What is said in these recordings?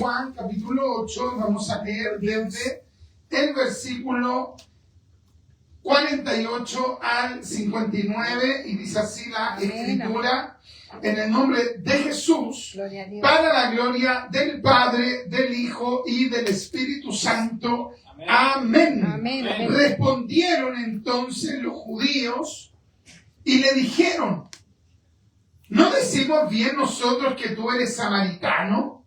Juan capítulo 8, vamos a leer desde el versículo 48 al 59 y dice así la escritura: en el nombre de Jesús, para la gloria del Padre, del Hijo y del Espíritu Santo. Amén. Amén. Respondieron entonces los judíos y le dijeron: ¿no decimos bien nosotros que tú eres samaritano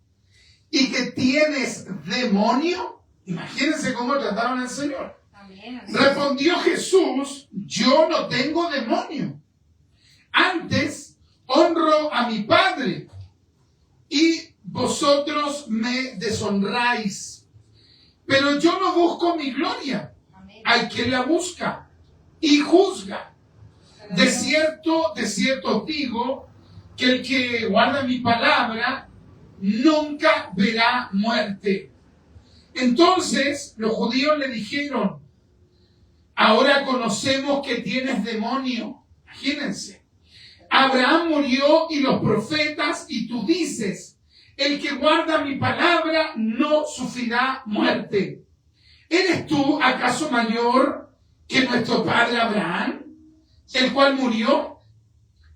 y que tienes demonio? Imagínense cómo trataron al Señor. Amén. Respondió Jesús: yo no tengo demonio. Antes honro a mi Padre y vosotros me deshonráis. Pero yo no busco mi gloria. Hay quien la busca y juzga. De cierto os digo que el que guarda mi palabra nunca verá muerte. Entonces los judíos le dijeron: ahora conocemos que tienes demonio. Imagínense. Abraham murió y los profetas, y tú dices: el que guarda mi palabra no sufrirá muerte. ¿Eres tú acaso mayor que nuestro padre Abraham, el cual murió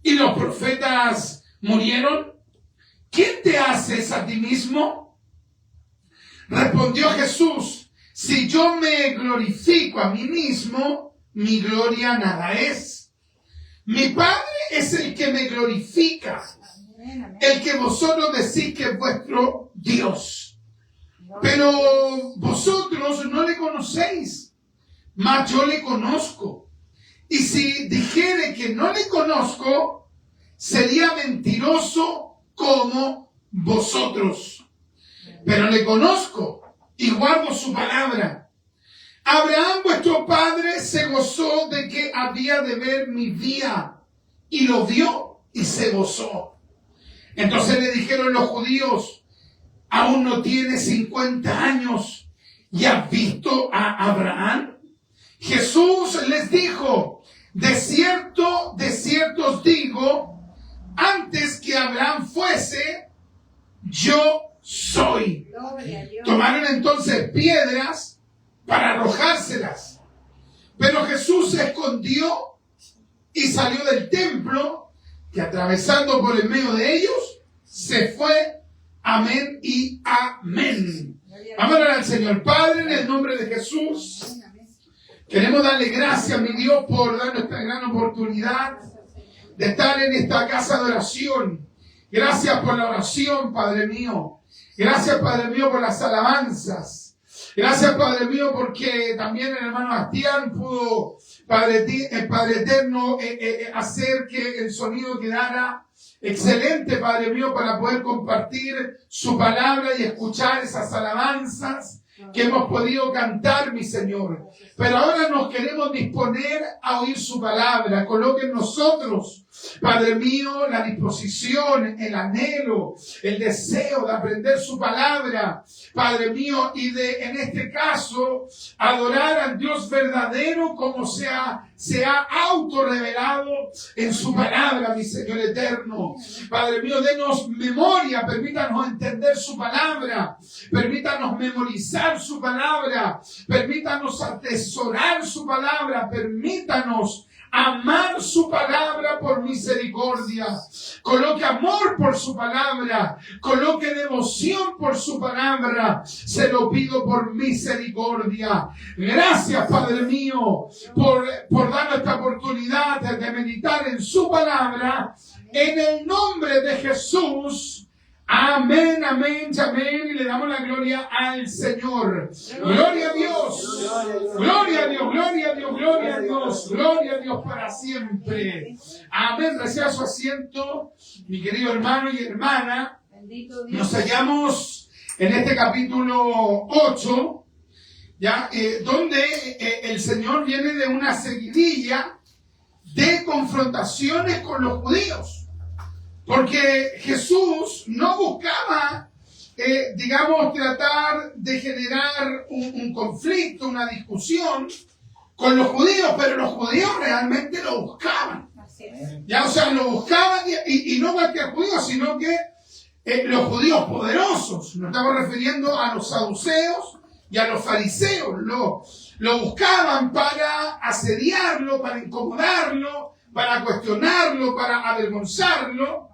y los profetas murieron? ¿Quién te haces a ti mismo? Respondió Jesús: si yo me glorifico a mí mismo, mi gloria nada es. Mi Padre es el que me glorifica, el que vosotros decís que es vuestro Dios. Pero vosotros no le conocéis, mas yo le conozco. Y si dijere que no le conozco, sería mentiroso como vosotros. Pero le conozco y guardo su palabra. Abraham, vuestro padre, se gozó de que había de ver mi día, y lo vio y se gozó. Entonces le dijeron los judíos: ¿aún no tienes 50 años y has visto a Abraham? Jesús les dijo: de cierto os digo, antes que Abraham fuese, yo soy. Tomaron entonces piedras para arrojárselas. Pero Jesús se escondió y salió del templo, que atravesando por el medio de ellos, se fue. Amén y amén. Vamos a orar al Señor. Padre, en el nombre de Jesús, queremos darle gracias, mi Dios, por darnos esta gran oportunidad de estar en esta casa de oración. Gracias por la oración, Padre mío. Gracias, Padre mío, por las alabanzas. Gracias, Padre mío, porque también el hermano Bastián pudo, Padre eterno, hacer que el sonido quedara excelente, Padre mío, para poder compartir su palabra y escuchar esas alabanzas que hemos podido cantar, mi Señor. Pero ahora nos queremos disponer a oír su palabra. Coloque en nosotros, Padre mío, la disposición, el anhelo, el deseo de aprender su palabra, Padre mío, y de, en este caso, adorar al Dios verdadero como se ha autorrevelado en su palabra, mi Señor eterno. Padre mío, denos memoria, permítanos entender su palabra, permítanos memorizar su palabra, permítanos atesorar su palabra, permítanos amar su palabra por misericordia. Coloque amor por su palabra, coloque devoción por su palabra. Se lo pido por misericordia. Gracias, Padre mío, por darnos esta oportunidad de meditar en su palabra. En el nombre de Jesús. Amén, amén, amén. Y le damos la gloria al Señor. Gloria a Dios. Gloria a Dios, gloria a Dios, gloria a Dios. Gloria a Dios para siempre. Amén. Reciba su asiento, mi querido hermano y hermana. Nos hallamos en este capítulo 8, ¿ya? Donde el Señor viene de una seguidilla de confrontaciones con los judíos. Porque Jesús no buscaba, tratar de generar un conflicto, una discusión con los judíos, pero los judíos realmente lo buscaban. Ya, o sea, lo buscaban y no cualquier judío, sino que los judíos poderosos. Nos estamos refiriendo a los saduceos y a los fariseos. Lo buscaban para asediarlo, para incomodarlo, para cuestionarlo, para avergonzarlo.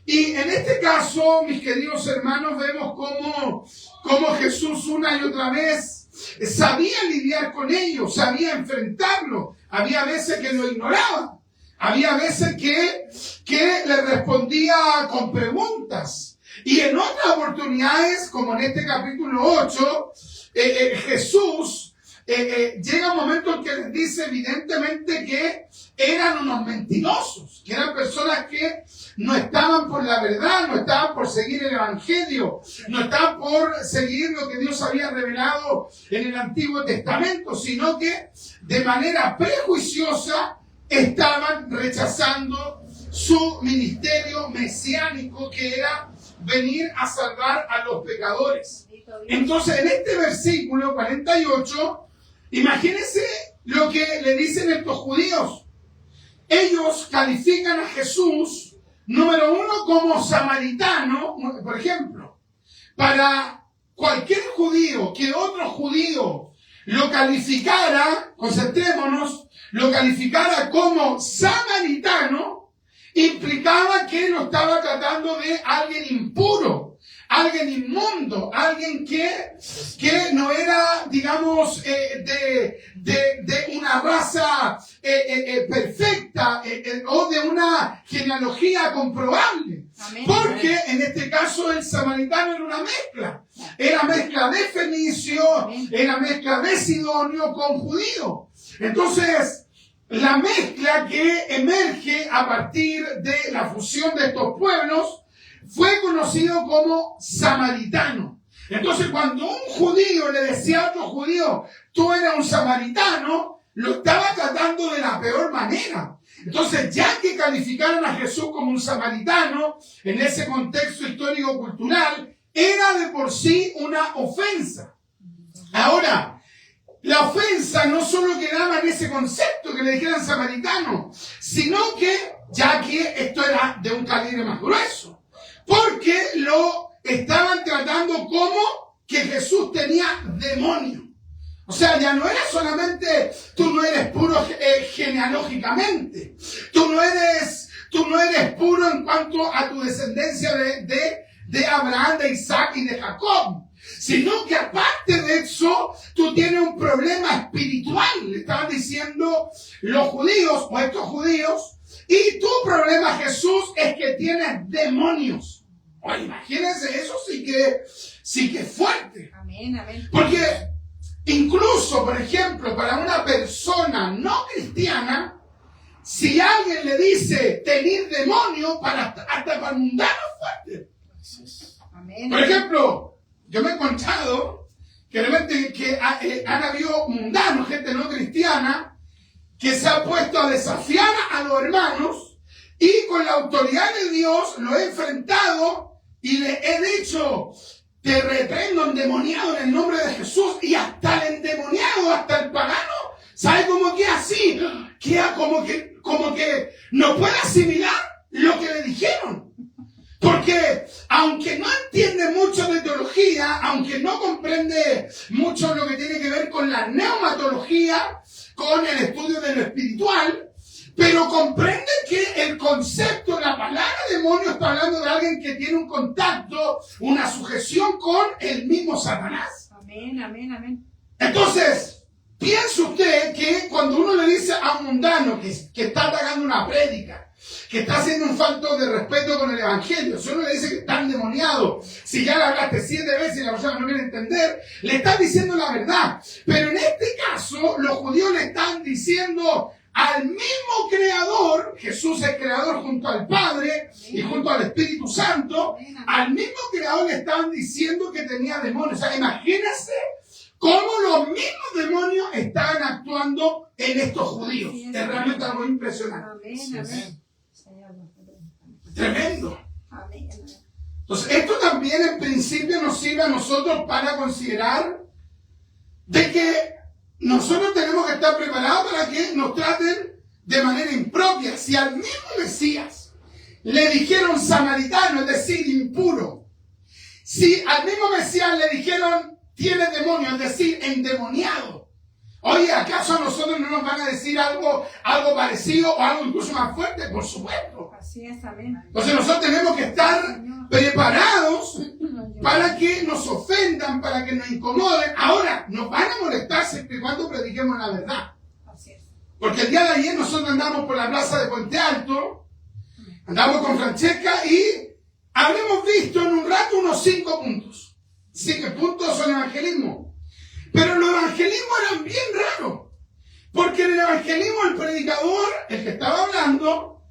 Y en este caso, mis queridos hermanos, vemos cómo Jesús una y otra vez sabía lidiar con ellos, sabía enfrentarlo. Había veces que lo ignoraba. Había veces que le respondía con preguntas. Y en otras oportunidades, como en este capítulo 8, Jesús llega un momento en que les dice evidentemente que eran unos mentirosos, que eran personas que no estaban por la verdad, no estaban por seguir el Evangelio, no estaban por seguir lo que Dios había revelado en el Antiguo Testamento, sino que de manera prejuiciosa estaban rechazando su ministerio mesiánico, que era venir a salvar a los pecadores. Entonces, en este versículo 48, imagínense lo que le dicen estos judíos. Ellos califican a Jesús, número uno, como samaritano, por ejemplo. Para cualquier judío, que otro judío lo calificara, concentrémonos, lo calificara como samaritano, implicaba que lo estaba tratando de alguien impuro, alguien inmundo, alguien que no era, digamos, de una raza perfecta o de una genealogía comprobable. Amén. Porque en este caso el samaritano era una mezcla. Era mezcla de fenicio, amén, era mezcla de sidonio con judío. Entonces, la mezcla que emerge a partir de la fusión de estos pueblos fue conocido como samaritano. Entonces, cuando un judío le decía a otro judío, tú eres un samaritano, lo estaba tratando de la peor manera. Entonces, ya que calificaron a Jesús como un samaritano, en ese contexto histórico-cultural, era de por sí una ofensa. Ahora, la ofensa no solo quedaba en ese concepto que le dijeran samaritano, sino que ya que esto era de un calibre más grueso, porque lo estaban tratando como que Jesús tenía demonio. O sea, ya no era solamente, tú no eres puro genealógicamente, tú no eres puro en cuanto a tu descendencia de Abraham, de Isaac y de Jacob, sino que aparte de eso, tú tienes un problema espiritual, le estaban diciendo los judíos o estos judíos, y tu problema, Jesús, es que tienes demonios. Oye, imagínense, eso sí que es fuerte. Amén, amén. Porque incluso, por ejemplo, para una persona no cristiana, si alguien le dice tener demonio, hasta para mundano es fuerte. Amén. Por ejemplo, yo me he encontrado que realmente que han habido mundanos, gente no cristiana, que se ha puesto a desafiar a los hermanos, y con la autoridad de Dios lo he enfrentado y le he dicho, te reprendo endemoniado en el nombre de Jesús, y hasta el endemoniado, hasta el pagano, ¿sabe cómo queda así? Queda como que no puede asimilar lo que le dijeron. Porque aunque no entiende mucho de teología, aunque no comprende mucho lo que tiene que ver con la neumatología, con el estudio de lo espiritual, pero comprende que el concepto, la palabra demonio está hablando de alguien que tiene un contacto, una sujeción con el mismo Satanás. Amén, amén, amén. Entonces, piense usted que cuando uno le dice a un mundano que está atacando una prédica, que está haciendo un falto de respeto con el Evangelio, si uno le dice que está endemoniado, si ya le hablaste 7 veces y la persona no quiere entender, le están diciendo la verdad. Pero en este caso, los judíos le están diciendo al mismo Creador, Jesús es Creador junto al Padre y junto al Espíritu Santo, al mismo Creador le estaban diciendo que tenía demonios. O sea, imagínense cómo los mismos demonios estaban actuando en estos judíos. Es realmente algo impresionante. Amén, amén. Tremendo. Amén. Entonces, esto también en principio nos sirve a nosotros para considerar de que nosotros tenemos que estar preparados para que nos traten de manera impropia. Si al mismo Mesías le dijeron samaritano, es decir, impuro. Si al mismo Mesías le dijeron tiene demonio, es decir, endemoniado. Oye, ¿acaso a nosotros no nos van a decir algo parecido o algo incluso más fuerte? Por supuesto. Así es, amén. Entonces nosotros tenemos que estar preparados para que nos ofendan, para que nos incomoden. Ahora, nos van a molestar siempre y cuando prediquemos la verdad. Así es. Porque el día de ayer nosotros andamos por la plaza de Puente Alto, andamos con Francesca y habremos visto en un rato unos 5 puntos. 5 puntos son evangelismo. Pero los evangelismos eran bien raros. Porque en el evangelismo el predicador, el que estaba hablando,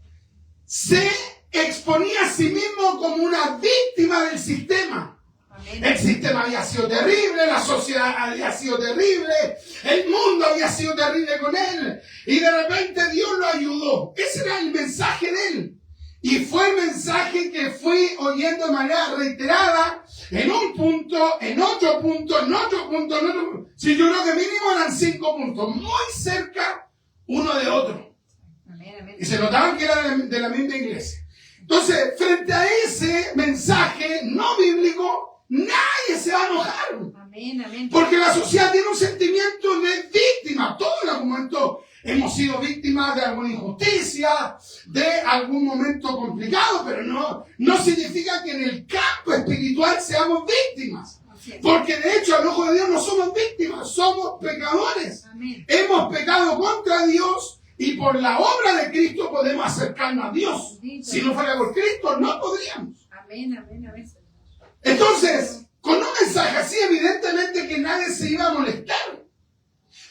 se exponía a sí mismo como una víctima del sistema. Amén. El sistema había sido terrible, la sociedad había sido terrible, el mundo había sido terrible con él. Y de repente Dios lo ayudó. Ese era el mensaje de él. Y fue el mensaje que fui oyendo de manera reiterada en un punto, en otro punto, en otro punto, en otro punto. Sí, yo creo que mínimo eran 5 puntos, muy cerca uno de otro. Amén, amén. Y se notaban que era de la misma iglesia. Entonces, frente a ese mensaje no bíblico, nadie se va a enojar. Amén, amén. Porque la sociedad tiene un sentimiento de víctima. Todos en algún momento hemos sido víctimas de alguna injusticia, de algún momento complicado, pero no significa que en el campo espiritual seamos víctimas. Así es. Porque de hecho, al ojo de Dios no somos víctimas, somos pecadores. Amén. Hemos pecado contra Dios y por la obra de Cristo podemos acercarnos a Dios. Si no fuera por Cristo, no podríamos. Amén, amén, amén. Entonces, con un mensaje así, evidentemente que nadie se iba a molestar.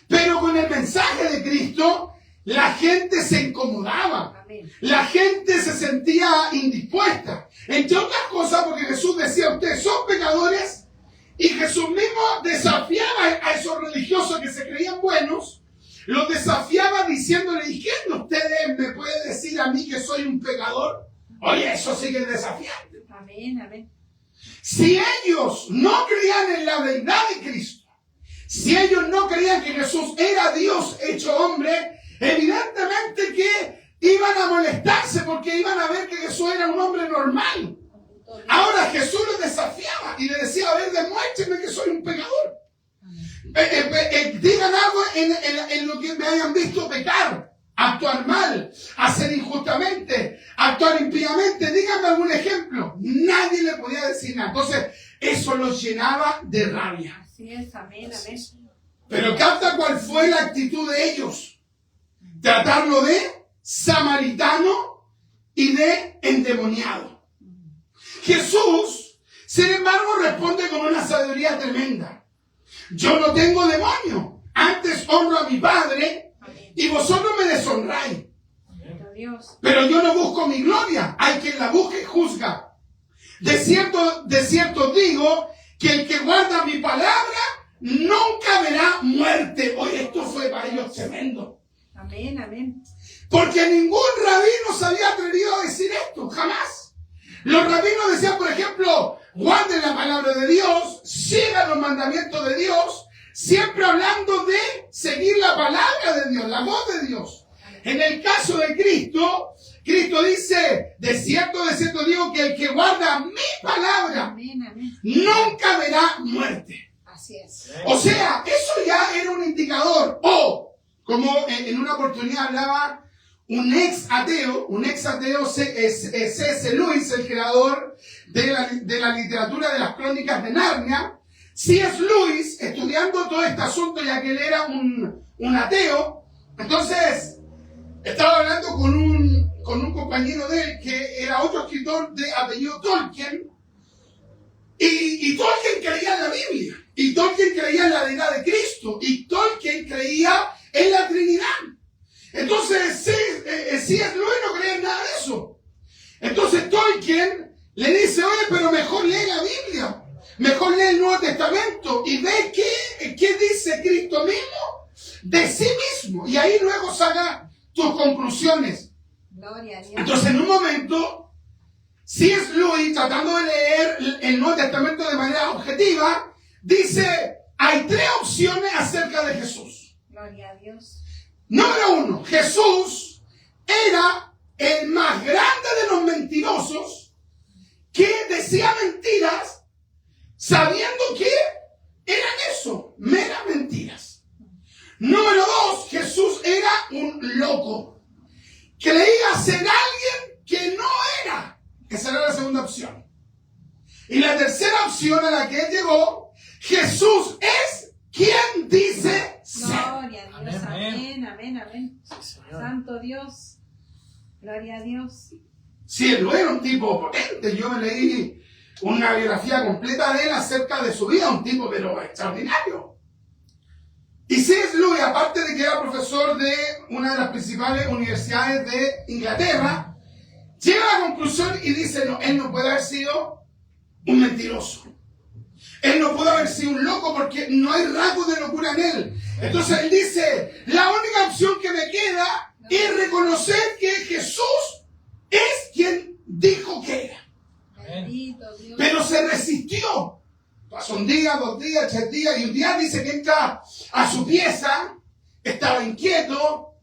Pero con el mensaje de Cristo, la gente se incomodaba. Amén. La gente se sentía indispuesta. Entre otras cosas, porque Jesús decía, ustedes son pecadores. Y Jesús mismo desafiaba a esos religiosos que se creían buenos. Los desafiaba diciéndole, ¿y quién de ustedes me puede decir a mí que soy un pecador? Oye, eso sí que es desafiante. Amén, amén. Si ellos no creían en la deidad de Cristo, si ellos no creían que Jesús era Dios hecho hombre, evidentemente que iban a molestarse porque iban a ver que Jesús era un hombre normal. Ahora Jesús les desafiaba y les decía, a ver, demuéstrenme que soy un pecador. Digan algo en lo que me hayan visto pecar, actuar mal, hacer injustamente, actuar impíamente. Díganme algún ejemplo. Nadie le podía decir nada. Entonces, eso los llenaba de rabia. Así es, amén, amén. Pero capta cuál fue la actitud de ellos. Tratarlo de samaritano y de endemoniado. Jesús, sin embargo, responde con una sabiduría tremenda. Yo no tengo demonio, antes honro a mi Padre y vosotros me deshonráis. Dios. Pero yo no busco mi gloria, hay quien la busque y juzga. De cierto digo que el que guarda mi palabra nunca verá muerte. Oye, esto fue para ellos tremendo. Amén, amén. Porque ningún rabino se había atrevido a decir esto, jamás. Los rabinos decían, por ejemplo, guarden la palabra de Dios, sigan los mandamientos de Dios, siempre hablando de seguir la palabra de Dios, la voz de Dios. En el caso de Cristo, Cristo dice, de cierto digo que el que guarda mi palabra Amén, amén. nunca verá muerte. Así es. O sea, eso ya era un indicador. O, como en una oportunidad hablaba un ex ateo, C.S. Lewis, el creador de la literatura de las crónicas de Narnia. C.S. Lewis, estudiando todo este asunto, ya que él era un ateo, entonces estaba hablando con un compañero de él que era otro escritor de apellido Tolkien, y Tolkien creía en la Biblia, y Tolkien creía en la deidad de Cristo, y Tolkien creía en la Trinidad. Entonces, C.S. Lewis no creía en nada de eso. Entonces Tolkien le dice, oye, pero mejor lee la Biblia, mejor lee el Nuevo Testamento y ve qué dice Cristo mismo de sí mismo. Y ahí luego saca tus conclusiones. Gloria a Dios. Entonces, en un momento, C.S. Lewis, tratando de leer el Nuevo Testamento de manera objetiva, dice, hay 3 opciones acerca de Jesús. Gloria a Dios. Número 1, Jesús era el más grande de los mentirosos, que decía mentiras sabiendo que eran eso, meras mentiras. Número 2, Jesús era un loco. Creía ser alguien que no era. Esa era la segunda opción. Y la tercera opción a la que él llegó, Jesús es quien dice ser. Gloria a Dios. Amén. Amén, amén, amén. Sí, Señor. Santo Dios. Gloria a Dios. Si él no era un tipo potente, yo me leí una biografía completa de él acerca de su vida, un tipo pero extraordinario. Y C.S. Lewis, aparte de que era profesor de una de las principales universidades de Inglaterra, llega a la conclusión y dice, no, él no puede haber sido un mentiroso. Él no puede haber sido un loco porque no hay rasgos de locura en él. Entonces él dice, la única opción que me queda es reconocer que Jesús es quien dijo que era. Bendito Dios. Pero se resistió. Pasó un día, 2 días, 3 días, y un día dice que entra a su pieza, estaba inquieto,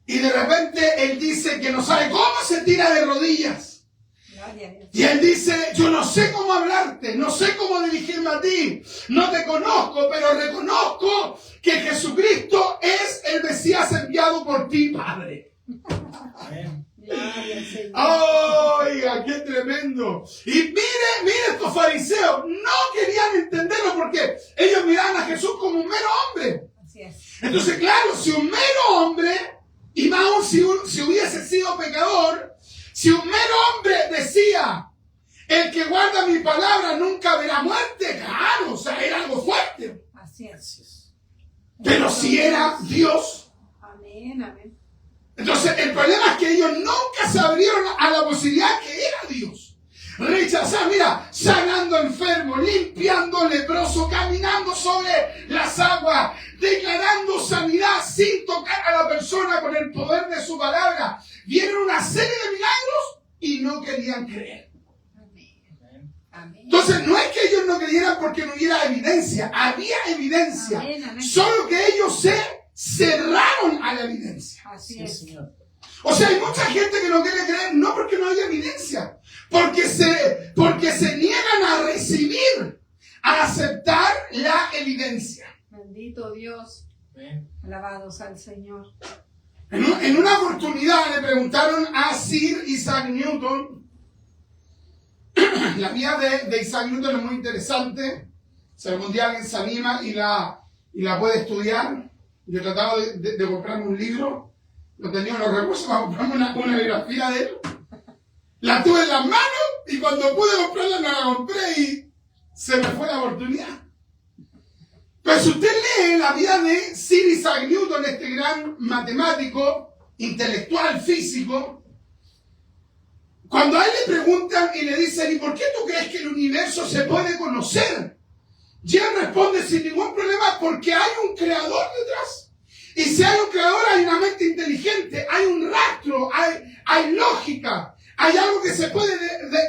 y de repente él dice que no sabe cómo se tira de rodillas. Gloria a Dios. Y él dice, yo no sé cómo hablarte, no sé cómo dirigirme a ti, no te conozco, pero reconozco que Jesucristo es el Mesías enviado por ti, Padre. Amén. Gloria al Señor. Oiga, qué tremendo. Y mire estos fariseos, no querían entenderlo porque ellos miraban a Jesús como un mero hombre. Así es. Entonces, claro, si un mero hombre, y más aún si hubiese sido pecador, si un mero hombre decía, el que guarda mi palabra nunca verá muerte, claro, o sea, era algo fuerte. Así es. Así es. Pero si era Dios, Amén, amén. entonces el problema es que ellos nunca se abrieron a la posibilidad que era Dios. Rechazar, mira, sanando enfermos, limpiando leproso, caminando sobre las aguas, declarando sanidad sin tocar a la persona con el poder de su palabra. Vieron una serie de milagros y no querían creer. Amén. Amén. Entonces no es que ellos no creyeran porque no hubiera evidencia, había evidencia, Amén, amén. solo que ellos se cerraron a la evidencia. Así Sí, es. Señor. O sea, hay mucha gente que no quiere creer, no porque no haya evidencia, porque se niegan a recibir, a aceptar la evidencia. Bendito Dios. Amén. Alabados al Señor. En una oportunidad le preguntaron a Sir Isaac Newton, la vida de Isaac Newton es muy interesante, si algún día alguien se anima y la puede estudiar. Yo he tratado de comprarme un libro, no tenía los recursos para comprarme una biografía de él. La tuve en las manos y cuando pude comprarla no la compré y se me fue la oportunidad. Pero si usted lee la vida de Sir Isaac Newton, este gran matemático, intelectual, físico, cuando a él le preguntan y le dicen, ¿y por qué tú crees que el universo se puede conocer? Y él responde sin ningún problema, porque hay un creador detrás. Y si hay un creador, hay una mente inteligente, hay un rastro, hay lógica, hay algo que se puede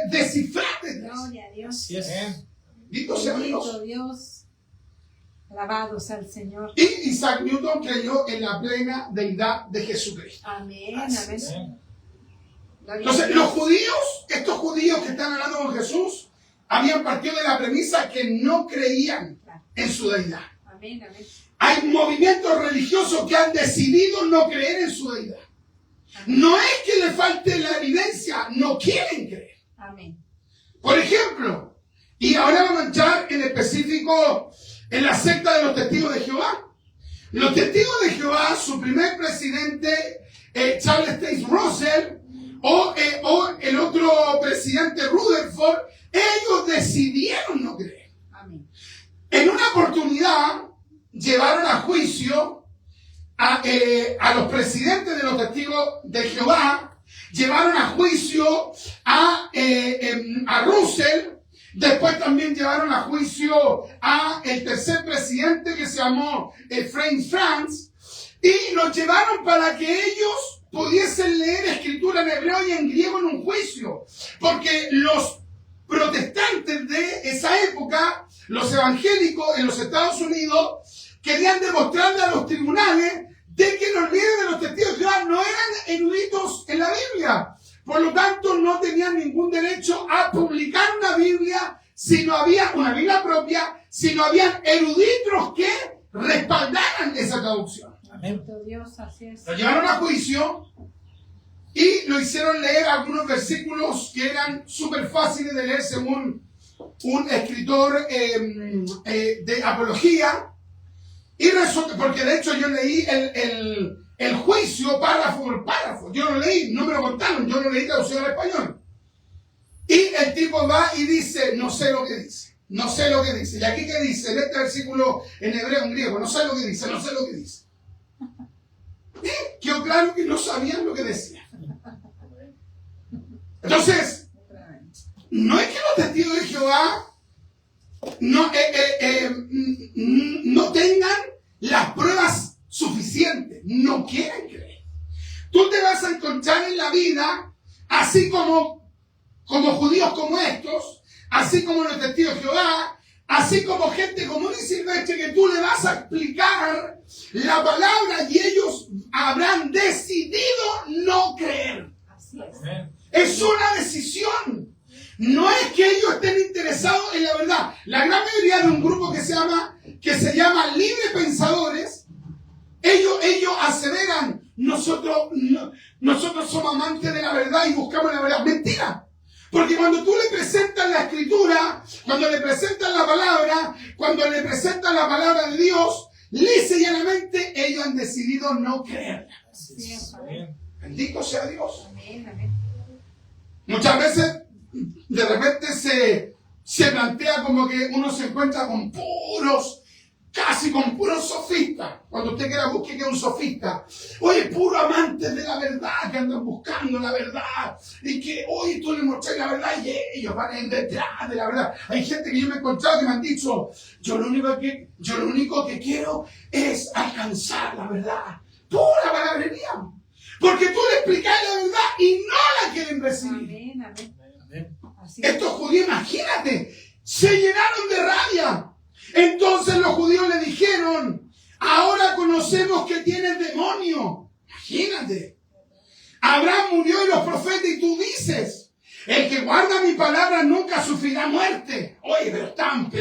descifrar detrás. Gloria a Dios. Así es. Bendito sea Dios. Bendito Dios. Alabados al Señor. Y Isaac Newton creyó en la plena deidad de Jesucristo. Amén, Así amén. es. Gloria a Entonces, Dios. los judíos, estos judíos que están hablando con Jesús, habían partido de la premisa que no creían en su deidad. Amén, amén. Hay movimientos religiosos que han decidido no creer en su deidad. No es que le falte la evidencia, no quieren creer. Amén. Por ejemplo, y ahora vamos a entrar en específico en la secta de los testigos de Jehová. Los testigos de Jehová, su primer presidente, Charles Taze Russell, o el otro presidente Rutherford, ellos decidieron no creer. Amén. En una oportunidad llevaron a juicio a los presidentes de los testigos de Jehová, llevaron a juicio a Russell, después también llevaron a juicio a el tercer presidente que se llamó Frank France, y los llevaron para que ellos pudiesen leer escritura en hebreo y en griego en un juicio, porque los protestantes de esa época, los evangélicos en los Estados Unidos, querían demostrarle a los tribunales de que los líderes de los testigos de Jehová no eran eruditos en la Biblia. Por lo tanto, no tenían ningún derecho a publicar una Biblia si no había una Biblia propia, si no habían eruditos que respaldaran esa traducción. Amén. Dios, así es. Lo llevaron a juicio y lo hicieron leer algunos versículos que eran súper fáciles de leer según un escritor de apología. Y resulta, porque de hecho yo leí el juicio párrafo por párrafo. Yo lo leí, no me lo contaron, yo lo leí traducido al español. Y el tipo va y dice, no sé lo que dice. No sé lo que dice. ¿Y aquí qué dice? En este versículo en hebreo, en griego, no sé lo que dice, no sé lo que dice. Y quedó claro que no sabían lo que decía. Entonces, no es que los testigos de Jehová no tengan las pruebas suficientes, no quieren creer. Tú te vas a encontrar en la vida, así como judíos como estos, así como los testigos de Jehová, así como gente común y silvestre, que tú le vas a explicar la palabra y ellos habrán decidido no creer. Así es. Es una decisión. No es que ellos estén interesados en la verdad. La gran mayoría de un grupo que se llama libre pensadores, ellos aseveran, nosotros somos amantes de la verdad y buscamos la verdad. Mentira. Porque cuando tú le presentas la escritura, cuando le presentas la palabra, cuando le presentas la palabra de Dios, lisa y llanamente ellos han decidido no creerla. Así es. Amén. Bendito sea Dios. Amén. Amén. Muchas veces de repente se plantea como que uno se encuentra con casi con puros sofistas. Cuando usted quiera busque que es un sofista. Oye, puro amantes de la verdad, que andan buscando la verdad. Y que hoy tú le mostrás la verdad y ellos van a ir detrás de la verdad. Hay gente que yo me he encontrado que me han dicho, yo lo único que quiero es alcanzar la verdad. Pura palabrería. Porque tú le explicas la verdad y no la quieren recibir. Amén. Amén. Así es. Estos judíos, imagínate, se llenaron de rabia. Entonces los judíos le dijeron, ahora conocemos que tienes demonio. Imagínate. Abraham murió y los profetas y tú dices, el que guarda mi palabra nunca sufrirá muerte. Oye, pero están,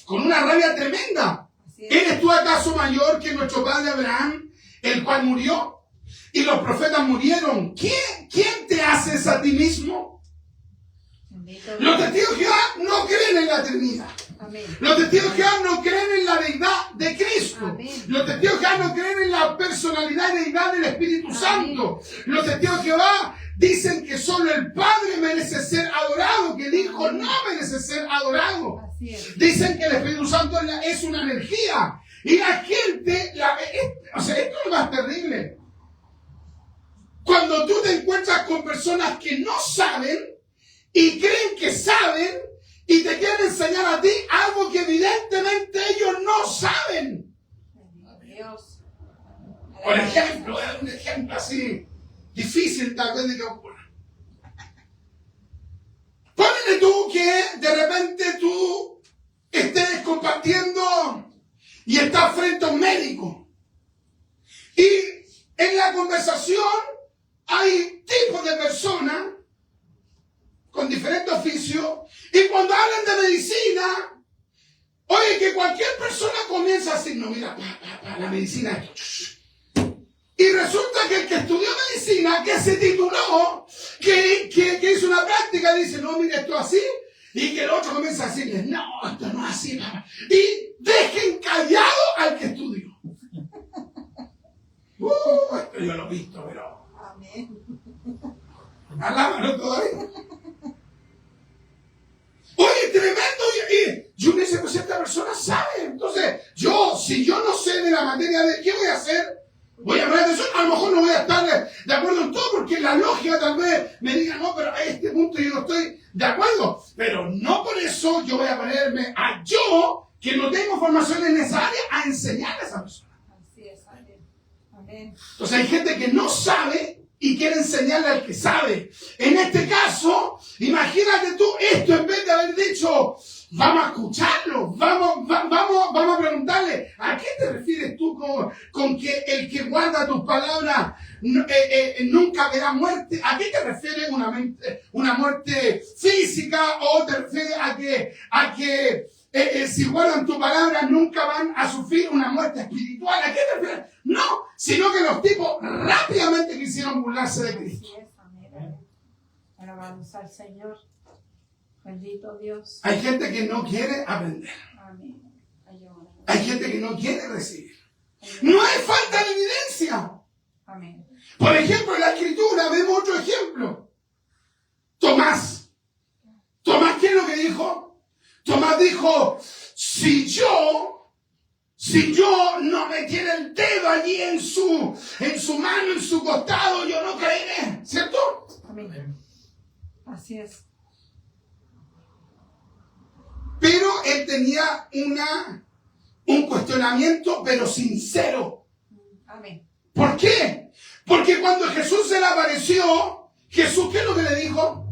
con una rabia tremenda. ¿Eres tú acaso mayor que nuestro padre Abraham, el cual murió? Y los profetas murieron. ¿Quién te haces a ti mismo? Los testigos de Jehová no creen en la eternidad. Amén. Los testigos de Jehová no creen en la deidad de Cristo. Amén. Los testigos de Jehová no creen en la personalidad y deidad del Espíritu Santo. Los testigos de Jehová dicen que solo el Padre merece ser adorado, que el Hijo no merece ser adorado. Así es. Dicen que el Espíritu Santo es una energía. Y la gente, esto es lo más terrible. Cuando tú te encuentras con personas que no saben y creen que saben y te quieren enseñar a ti algo que evidentemente ellos no saben. Dios. Por ejemplo, es un ejemplo así difícil tal vez de que ocurra. Ponle tú que de repente tú estés compartiendo y estás frente a un médico. Y en la conversación hay tipos de personas con diferentes oficios, y cuando hablan de medicina, oye, que cualquier persona comienza a decir, no, mira, la medicina es... Y resulta que el que estudió medicina, que se tituló, que hizo una práctica, dice, no, mira, esto es así, y que el otro comienza a decirle, no, esto no es así, papá. Y dejen callado al que estudió. Esto yo lo he visto, pero... Amén. Alábalo todavía. Oye, tremendo. Y yo me dice, pues esta persona sabe. Entonces, si yo no sé de la materia de qué voy a hacer, voy a poner atención. A lo mejor no voy a estar de acuerdo en todo, porque la lógica tal vez me diga, no, pero a este punto yo no estoy de acuerdo. Pero no por eso yo voy a ponerme a yo, que no tengo formaciones necesarias, a enseñar a esa persona. Así es. Amén. Amén. Entonces hay gente que no sabe y quiere enseñarle al que sabe. En este caso, imagínate tú esto, en vez de haber dicho, vamos a escucharlo, vamos a preguntarle, ¿a qué te refieres tú con que el que guarda nunca verá muerte. ¿A qué te refiere una muerte física? ¿O te refiere a que si guardan tu palabra nunca van a sufrir una muerte espiritual? ¿A qué te refieres? No, sino que los tipos rápidamente quisieron burlarse de Cristo. Así es, amén. Alabamos al Señor. Bendito Dios. Hay gente que no quiere aprender. Amén. Hay gente que no quiere recibir. No hay falta de evidencia. Amén. Por ejemplo, en la Escritura vemos otro ejemplo. Tomás. ¿Tomás qué es lo que dijo? Tomás dijo, si yo no metiera el dedo allí en su mano, en su costado, yo no creeré. ¿Cierto? Amén. Así es. Pero él tenía un cuestionamiento, pero sincero. Amén. ¿Por qué? Porque cuando Jesús se le apareció, Jesús, ¿qué es lo que le dijo?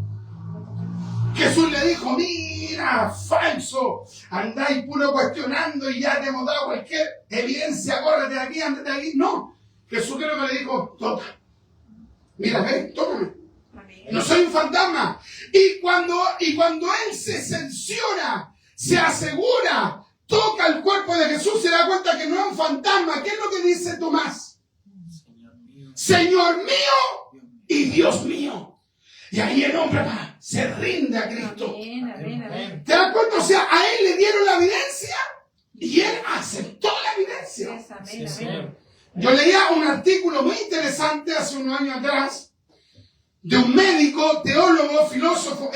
Jesús le dijo, mira, falso, andáis puro cuestionando y ya te hemos dado cualquier evidencia, córrete de aquí, ándate de aquí. No, Jesús, ¿qué es lo que le dijo? Toca. Mira, ven, tócame. Amén. No soy un fantasma. Y cuando él se censura, se asegura, toca el cuerpo de Jesús, se da cuenta que no es un fantasma. ¿Qué es lo que dice Tomás? Señor mío y Dios mío. Y ahí el hombre se rinde a Cristo. Amén, amén, amén. ¿Te das cuenta? O sea, a él le dieron la evidencia y él aceptó la evidencia. Yes, amén, amén. Yo leía un artículo muy interesante hace unos años atrás de un médico, teólogo, filósofo,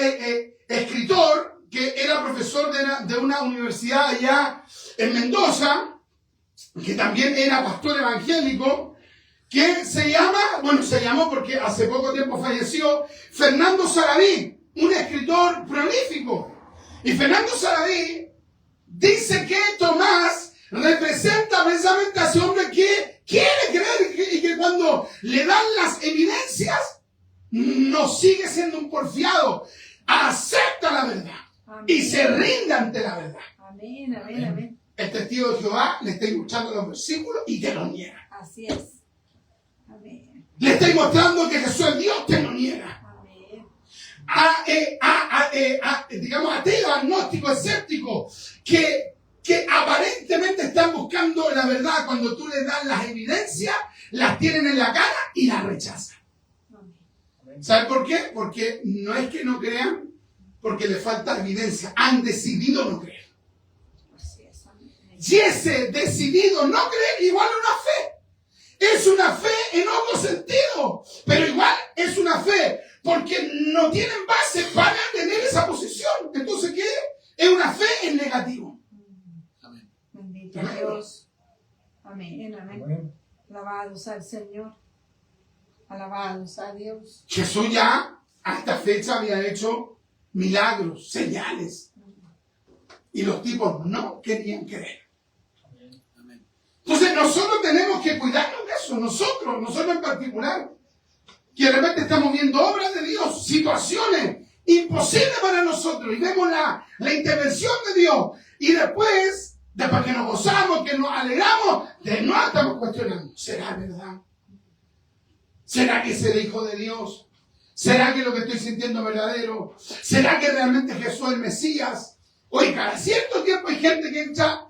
escritor, que era profesor de una universidad allá en Mendoza, que también era pastor evangélico, que se llamó porque hace poco tiempo falleció, Fernando Sarabí, un escritor prolífico. Y Fernando Sarabí dice que Tomás representa precisamente a ese hombre que quiere creer y que cuando le dan las evidencias no sigue siendo un porfiado, acepta la verdad. Amén. Y se rinde ante la verdad. Amén, amén, amén. El testigo de Jehová le está escuchando los versículos y te los niega. Así es. Amén. Le estoy mostrando que Jesús es Dios, te lo niega. Amén. Digamos, ateo, agnóstico, escéptico, que aparentemente están buscando la verdad, cuando tú le das las evidencias, las tienen en la cara y las rechazan. Amén. ¿Sabes por qué? Porque no es que no crean, porque le falta evidencia. Han decidido no creer. Así es. Amén. Y ese decidido no creer igual a una fe. Es una fe en otro sentido, pero igual es una fe, porque no tienen base para tener esa posición. Entonces, ¿qué? Es una fe en negativo. Amén. Bendito Dios. Amén, amén. Alabados al Señor. Alabados a Dios. Jesús ya a esta fecha había hecho milagros, señales, y los tipos no querían creer. Amén. Entonces nosotros tenemos que cuidarnos de eso, nosotros en particular, que de repente estamos viendo obras de Dios, situaciones imposibles para nosotros, y vemos la intervención de Dios, y después que nos gozamos, que nos alegramos, de nuevo estamos cuestionando, ¿será verdad? ¿Será que es el Hijo de Dios? ¿Será que lo que estoy sintiendo es verdadero? ¿Será que realmente Jesús es el Mesías? Oye, cada cierto tiempo hay gente que entra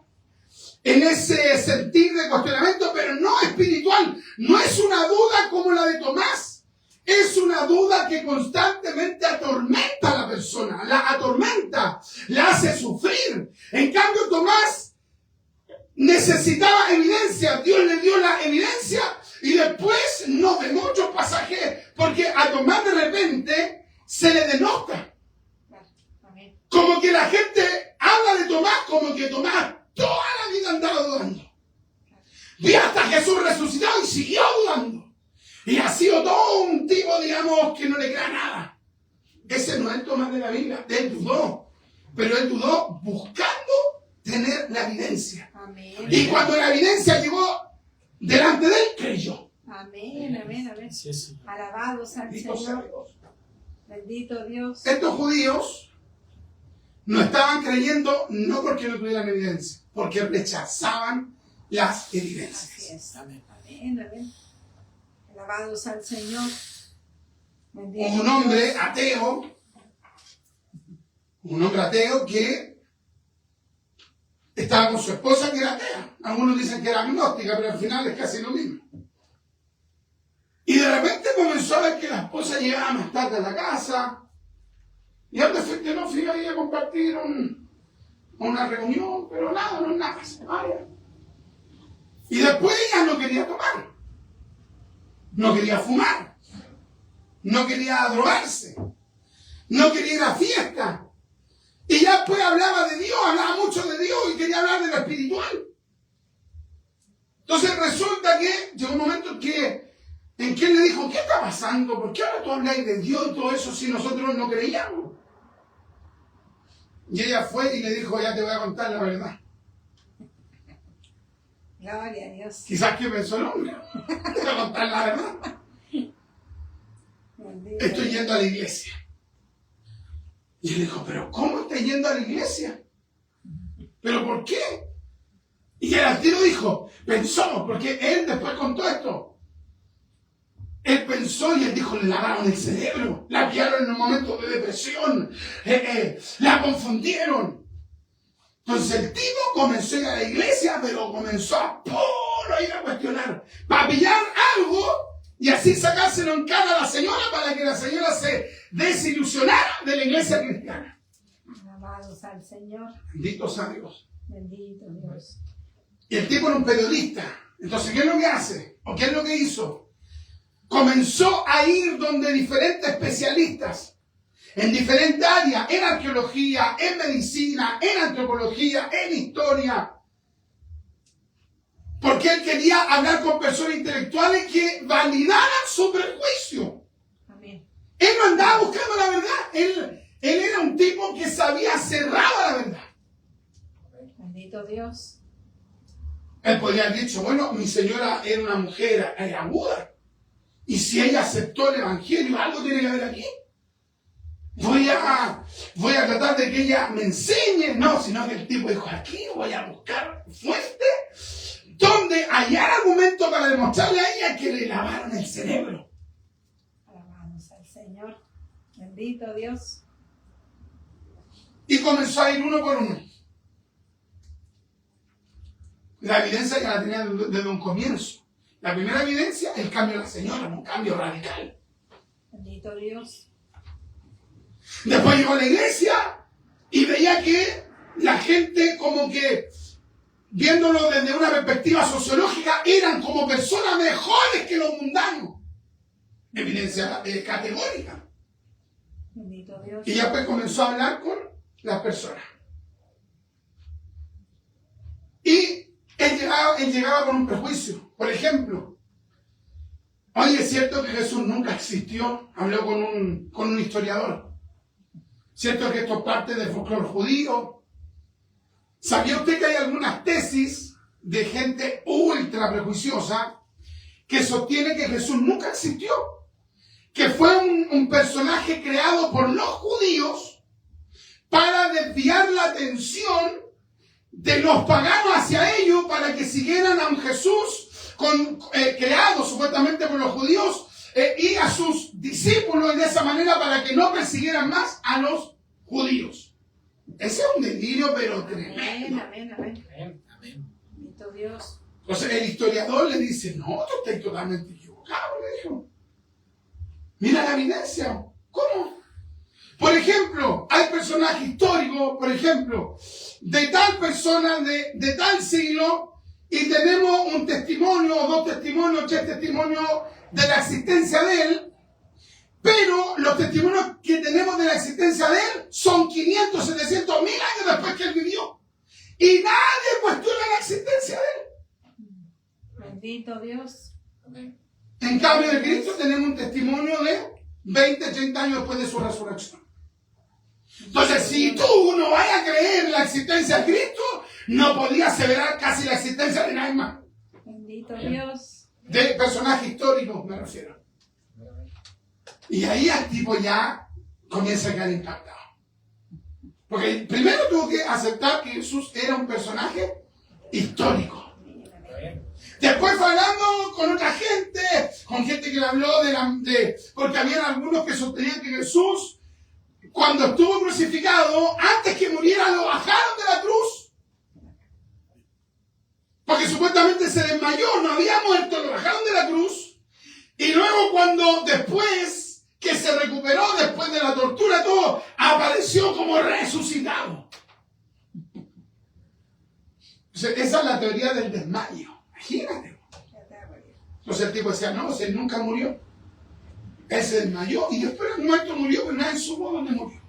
en ese sentir de cuestionamiento, pero no espiritual. No es una duda como la de Tomás. Es una duda que constantemente atormenta a la persona. La atormenta, la hace sufrir. En cambio, Tomás necesitaba evidencia. Dios le dio la evidencia y después no de muchos pasajes, porque a Tomás de repente se le denota. Amén. Como que la gente habla de Tomás como que Tomás toda la vida andaba dudando. Vi hasta Jesús resucitado y siguió dudando. Y ha sido todo un tipo, digamos, que no le crea nada. Ese no es el Tomás de la Biblia. Él dudó. Pero él dudó buscando tener la evidencia. Amén. Y cuando la evidencia llegó delante de él, creyó. Amén, amén, amén. Sí, sí. Alabados al Bendito sea Señor. Dios. Bendito Dios. Estos judíos no estaban creyendo no porque no tuvieran evidencia, porque rechazaban las Así evidencias. es. Amén. Amén, amén. Alabados al Señor. Bendito Un hombre Dios. ateo, que estaba con su esposa que era atea. Algunos dicen que era agnóstica, pero al final es casi lo mismo. Y de repente comenzó a ver que la esposa llegaba más tarde a la casa. Y antes fuiste, no fui ahí a compartir una reunión, pero nada, no es nada, se vaya. Y después ella no quería tomar, no quería fumar, no quería drogarse, no quería ir a fiesta. Y ya después hablaba de Dios, hablaba mucho de Dios y quería hablar de lo espiritual. Entonces resulta que llegó un momento en que él le dijo, ¿qué está pasando? ¿Por qué ahora tú habláis de Dios y todo eso si nosotros no creíamos? Y ella fue y le dijo, ya te voy a contar la verdad. Gloria a Dios. Quizás que pensó el hombre. Te voy a contar la verdad. Bendito Estoy yendo a la iglesia. Y él dijo, ¿pero cómo estás yendo a la iglesia? ¿Pero por qué? Y él al tiro dijo, pensó, porque él después contó esto. Él pensó y él dijo, le lavaron el cerebro, la pillaron en un momento de depresión, la confundieron. Entonces el tipo comenzó a ir a la iglesia, pero comenzó a ir a cuestionar, para pillar algo y así sacárselo en cara a la señora para que la señora se desilusionara de la iglesia cristiana. Alabados al Señor. Bendito sea Dios. Bendito Dios. Y el tipo era un periodista. Entonces, ¿qué es lo que hace? ¿O qué es lo que hizo? Comenzó a ir donde diferentes especialistas, en diferentes áreas, en arqueología, en medicina, en antropología, en historia. Porque él quería hablar con personas intelectuales que validaran su prejuicio. Amén. Él no andaba buscando la verdad. Él era un tipo que se había cerrado a la verdad. Bendito Dios. Él podría haber dicho, bueno, mi señora era una mujer aguda. Y si ella aceptó el evangelio, algo tiene que haber aquí. Voy a tratar de que ella me enseñe. No, sino que el tipo dijo, aquí voy a buscar fuente donde hallar argumento para demostrarle a ella que le lavaron el cerebro. Alabamos al Señor. Bendito Dios. Y comenzó a ir uno por uno. La evidencia ya la tenía desde un comienzo. La primera evidencia, el cambio de la señora, un cambio radical. Bendito Dios. Después llegó a la iglesia y veía que la gente como que, viéndolo desde una perspectiva sociológica, eran como personas mejores que los mundanos. Evidencia categórica. Bendito Dios. Y ya pues comenzó a hablar con las personas. Y él llegaba con un prejuicio. Por ejemplo, oye, es cierto que Jesús nunca existió. Habló con un historiador. ¿Cierto que esto es parte del folclore judío? ¿Sabía usted que hay algunas tesis de gente ultra prejuiciosa que sostiene que Jesús nunca existió? Que fue un personaje creado por los judíos para desviar la atención de los paganos hacia ellos para que siguieran a un Jesús creado supuestamente por los judíos y a sus discípulos, y de esa manera para que no persiguieran más a los judíos. Ese es un delirio, pero tremendo. Amén, amén, amén. Amén. Bendito Dios. Entonces el historiador le dice, no, tú estás totalmente equivocado, le dijo. Mira la evidencia. ¿Cómo? Por ejemplo, hay personajes históricos, por ejemplo, de tal persona, de tal siglo, y tenemos un testimonio, o 2 testimonios, 3 testimonios de la existencia de él, pero los testimonios que tenemos de la existencia de él son 500, 700, 1000 años después que él vivió. Y nadie cuestiona la existencia de él. Bendito Dios. Amén. En cambio de Cristo tenemos un testimonio de 20, 30 años después de su resurrección. Entonces, si tú no vayas a creer en la existencia de Cristo, no podías aseverar casi la existencia de nadie más. Bendito Dios. De personaje histórico, me refiero. Y ahí el tipo ya comienza a quedar impactado. Porque primero tuvo que aceptar que Jesús era un personaje histórico. Después fue hablando con otra gente, con gente que le habló porque había algunos que sostenían que Jesús, cuando estuvo crucificado, antes que muriera, lo bajaron de la cruz. Porque supuestamente se desmayó, no había muerto, lo bajaron de la cruz. Y luego cuando después que se recuperó, después de la tortura, todo, apareció como resucitado. Entonces, esa es la teoría del desmayo. Imagínate. Entonces el tipo decía, no, él nunca murió. Él se desmayó y después el muerto murió, pero nadie supo dónde murió.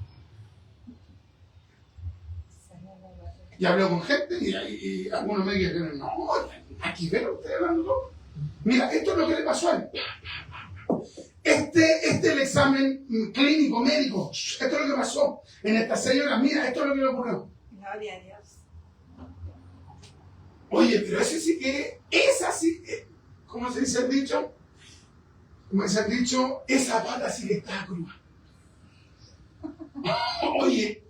Y habló con gente y algunos me dijeron, no, aquí ven ustedes hablando. Mira, esto es lo que le pasó a él. Este es el examen clínico, médico. Esto es lo que pasó en esta señora. Mira, esto es lo que le ocurrió. Gloria a Dios. Oye, pero ese sí que es así. ¿Cómo se dice el dicho? Como dice el dicho, esa pata sí que está cruda. Oye,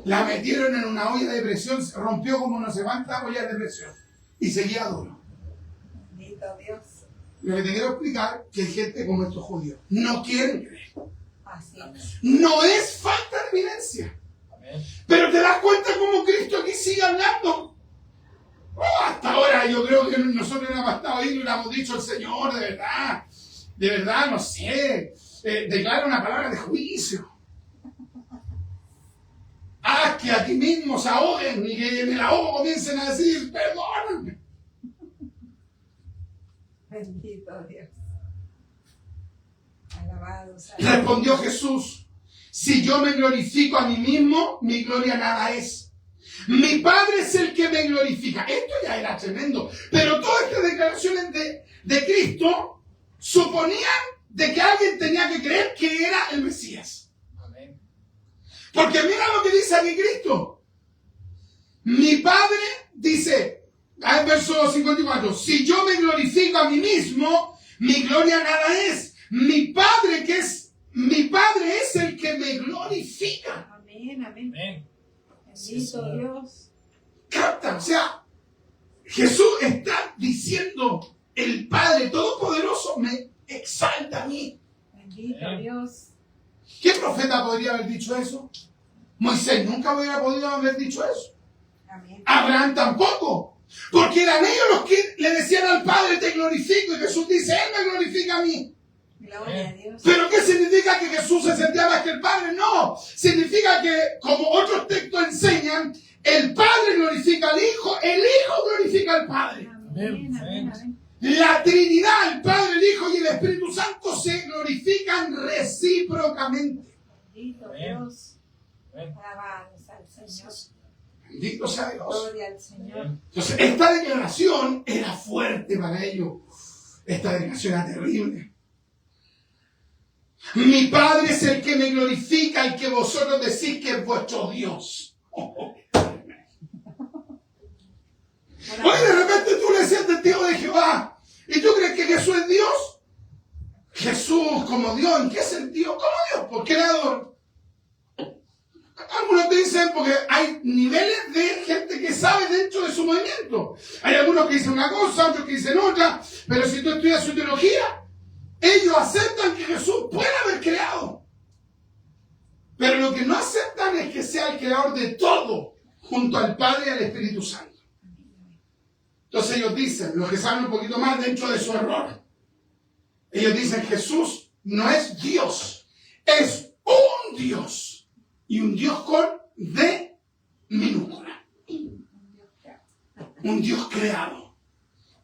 la metieron en una olla de presión, se rompió como no se cuántas ollas de presión y seguía duro. Bendito Dios. Lo que te quiero explicar que hay gente como estos judíos no quieren creer. Así Amén. es. No es falta de evidencia. Amén. Pero te das cuenta cómo Cristo aquí sigue hablando. Oh, hasta ahora yo creo que nosotros no hemos estado ahí y le hemos dicho al Señor, de verdad, no sé, declara una palabra de juicio. Haz que aquí mismo se ahoguen y que en el ahogo comiencen a decir, perdóname. Bendito Dios. Alabado sea. Respondió Jesús, si yo me glorifico a mí mismo, mi gloria nada es. Mi Padre es el que me glorifica. Esto ya era tremendo. Pero todas estas declaraciones de Cristo suponían de que alguien tenía que creer que era el Mesías. Amén. Porque mira lo que dice aquí Cristo. Mi Padre dice, al verso 54, si yo me glorifico a mí mismo, mi gloria nada es. Mi Padre es el que me glorifica. Amén, amén. Amén. Bendito Dios. Capta, o sea, Jesús está diciendo, el Padre Todopoderoso me exalta a mí. Bendito Amén. Dios. ¿Qué profeta podría haber dicho eso? Moisés nunca hubiera podido haber dicho eso. Amén. Abraham tampoco. Porque eran ellos los que le decían al Padre, te glorifico. Y Jesús dice, Él me glorifica a mí. Gloria a Dios. ¿Pero qué significa que Jesús se sentía más que el Padre? No. Significa que, como otros textos enseñan, el Padre glorifica al Hijo, el Hijo glorifica al Padre. Amén, amén, amén. La Trinidad, el Padre, el Hijo y el Espíritu Santo se glorifican recíprocamente. Bendito Amén. Dios. Amén. Alabado sea el Señor. Bendito sea Dios. Gloria al Señor. Entonces, esta declaración era fuerte para ellos. Esta declaración era terrible. Mi Padre es el que me glorifica, el que vosotros decís que es vuestro Dios. Oye, de repente tú le decías testigo de Jehová, ¿y tú crees que Jesús es Dios? Jesús como Dios, ¿en qué sentido? ¿Cómo Dios? ¿Por creador? Algunos te dicen, porque hay niveles de gente que sabe dentro de su movimiento. Hay algunos que dicen una cosa, otros que dicen otra, pero si tú estudias su teología, ellos aceptan que Jesús puede haber creado. Pero lo que no aceptan es que sea el creador de todo, junto al Padre y al Espíritu Santo. Entonces ellos dicen, los que saben un poquito más dentro de su error, ellos dicen, Jesús no es Dios, es un Dios. Y un Dios con D minúscula. Un Dios creado.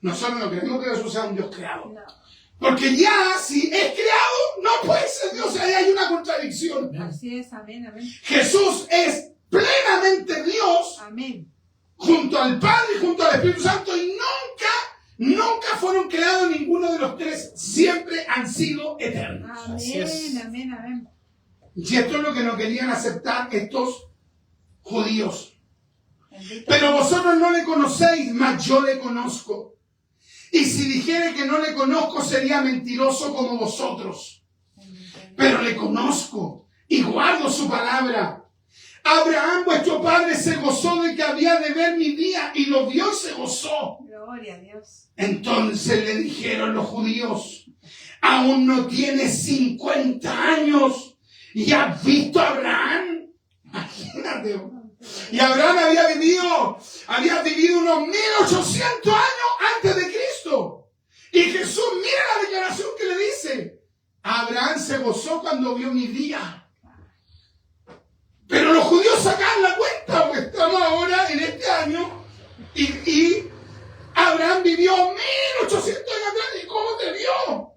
Nosotros no creemos que Jesús sea un Dios creado. No. Porque ya, si es creado, no puede ser Dios. Ahí hay una contradicción. Así es, amén, amén. Jesús es plenamente Dios Amén. junto al Padre y junto al Espíritu Santo y nunca fueron creados ninguno de los tres. Siempre han sido eternos. Así es. Amén, amén, amén. Y esto es lo que no querían aceptar estos judíos. Bendito Pero Dios. vosotros no le conocéis, mas yo le conozco. Y si dijere que no le conozco, sería mentiroso como vosotros. Bendito Dios. Pero le conozco y guardo su palabra. Abraham, vuestro padre, se gozó de que había de ver mi día y lo vio y se gozó. Gloria Gloria a Dios. Entonces le dijeron los judíos, aún no tienes 50 años y has visto a Abraham. Imagínate. Y Abraham había vivido unos 1800 años antes de Cristo. Y Jesús, mira la declaración que le dice. Abraham se gozó cuando vio mi día. Pero los judíos sacan la cuenta, porque estamos ahora en este año y Abraham vivió 1800 años atrás. ¿Y cómo te vio?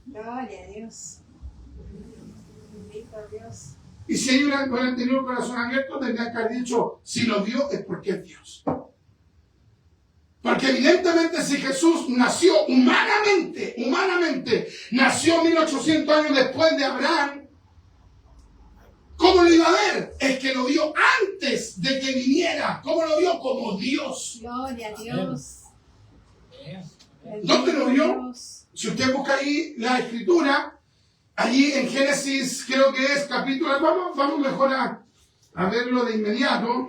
Gloria a Dios. Bendito Dios. Y si ellos hubieran tenido el corazón abierto, tendrían que haber dicho, si lo vio es porque es Dios. Porque evidentemente si Jesús nació humanamente, nació 1800 años después de Abraham, ¿cómo lo iba a ver? Es que lo vio antes de que viniera. ¿Cómo lo vio? Como Dios. Gloria a Dios. ¿Dónde lo vio? Dios. Si usted busca ahí la escritura, allí en Génesis, creo que es capítulo, vamos mejor a verlo de inmediato.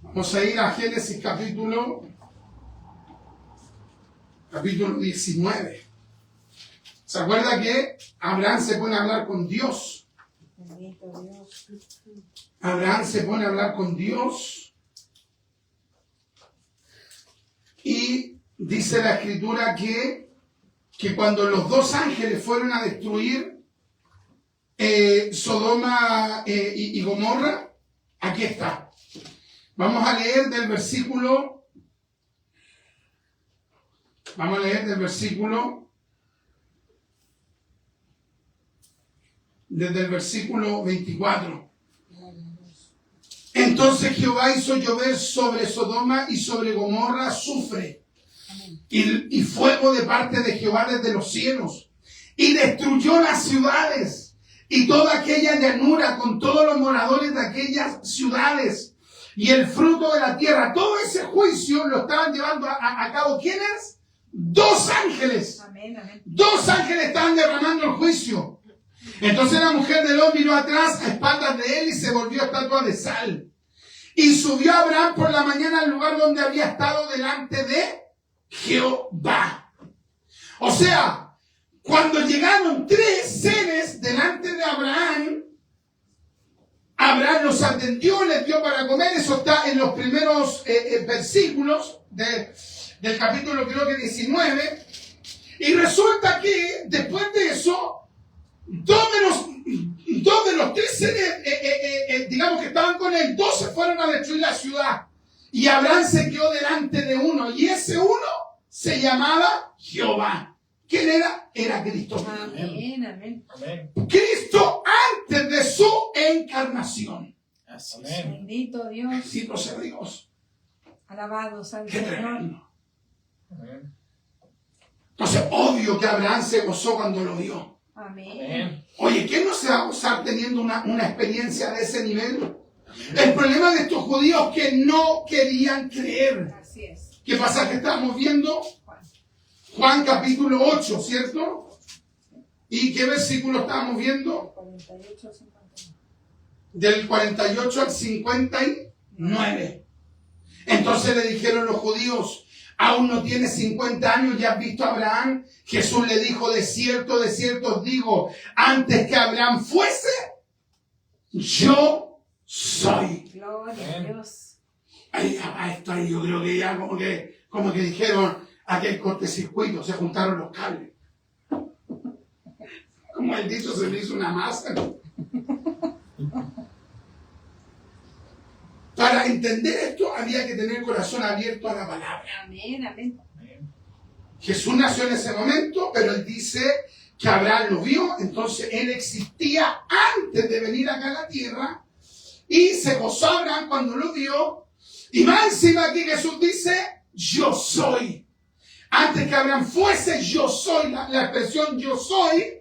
Vamos a ir a Génesis capítulo 19. ¿Se acuerda que Abraham se pone a hablar con Dios? Bendito Dios. Abraham se pone a hablar con Dios y dice la escritura que cuando los dos ángeles fueron a destruir Sodoma y Gomorra, aquí está. Vamos a leer del versículo, desde el versículo 24. Entonces Jehová hizo llover sobre Sodoma y sobre Gomorra azufre y fuego de parte de Jehová desde los cielos, y destruyó las ciudades y toda aquella llanura con todos los moradores de aquellas ciudades y el fruto de la tierra. Todo ese juicio lo estaban llevando a cabo. ¿Quiénes? Dos ángeles. Amén, amén. Dos ángeles estaban derramando el juicio. Entonces la mujer de Lot miró atrás a espaldas de él y se volvió estatua de sal. Y subió Abraham por la mañana al lugar donde había estado delante de Jehová. O sea, cuando llegaron tres seres delante de Abraham, Abraham los atendió, les dio para comer. Eso está en los primeros versículos del capítulo, creo que 19. Y resulta que después de eso, dos de los tres seres, digamos que estaban con él, dos se fueron a destruir la ciudad. Y Abraham se quedó delante de uno. Y ese uno se llamaba Jehová. ¿Quién era? Era Cristo. Amén, amén. Amén. Cristo antes de su encarnación. Así es. Bendito Dios. Bendito sea Dios. Alabado sea el Qué Señor. tremendo. Amén. Entonces, obvio que Abraham se gozó cuando lo vio. Amén. Oye, ¿quién no se va a gozar teniendo una experiencia de ese nivel? El problema de estos judíos es que no querían creer. Así es. ¿Qué pasaje estamos viendo? Juan. Juan capítulo 8, ¿cierto? ¿Y qué versículo estamos viendo? 48, 51. Del 48 al 59. Entonces le dijeron los judíos, aún no tienes 50 años y has visto a Abraham. Jesús le dijo, de cierto os digo, antes que Abraham fuese, yo soy. Gloria a Dios. Ahí está, ahí yo creo que ya como que dijeron, aquel cortocircuito, se juntaron los cables. Como el dicho, se le hizo una masa. Para entender esto había que tener el corazón abierto a la palabra. Amén, amén. Jesús nació en ese momento, pero él dice que Abraham lo vio, entonces él existía antes de venir acá a la tierra y se gozó Abraham cuando lo vio. Y más encima aquí Jesús dice, yo soy. Antes que Abraham fuese, yo soy. La expresión yo soy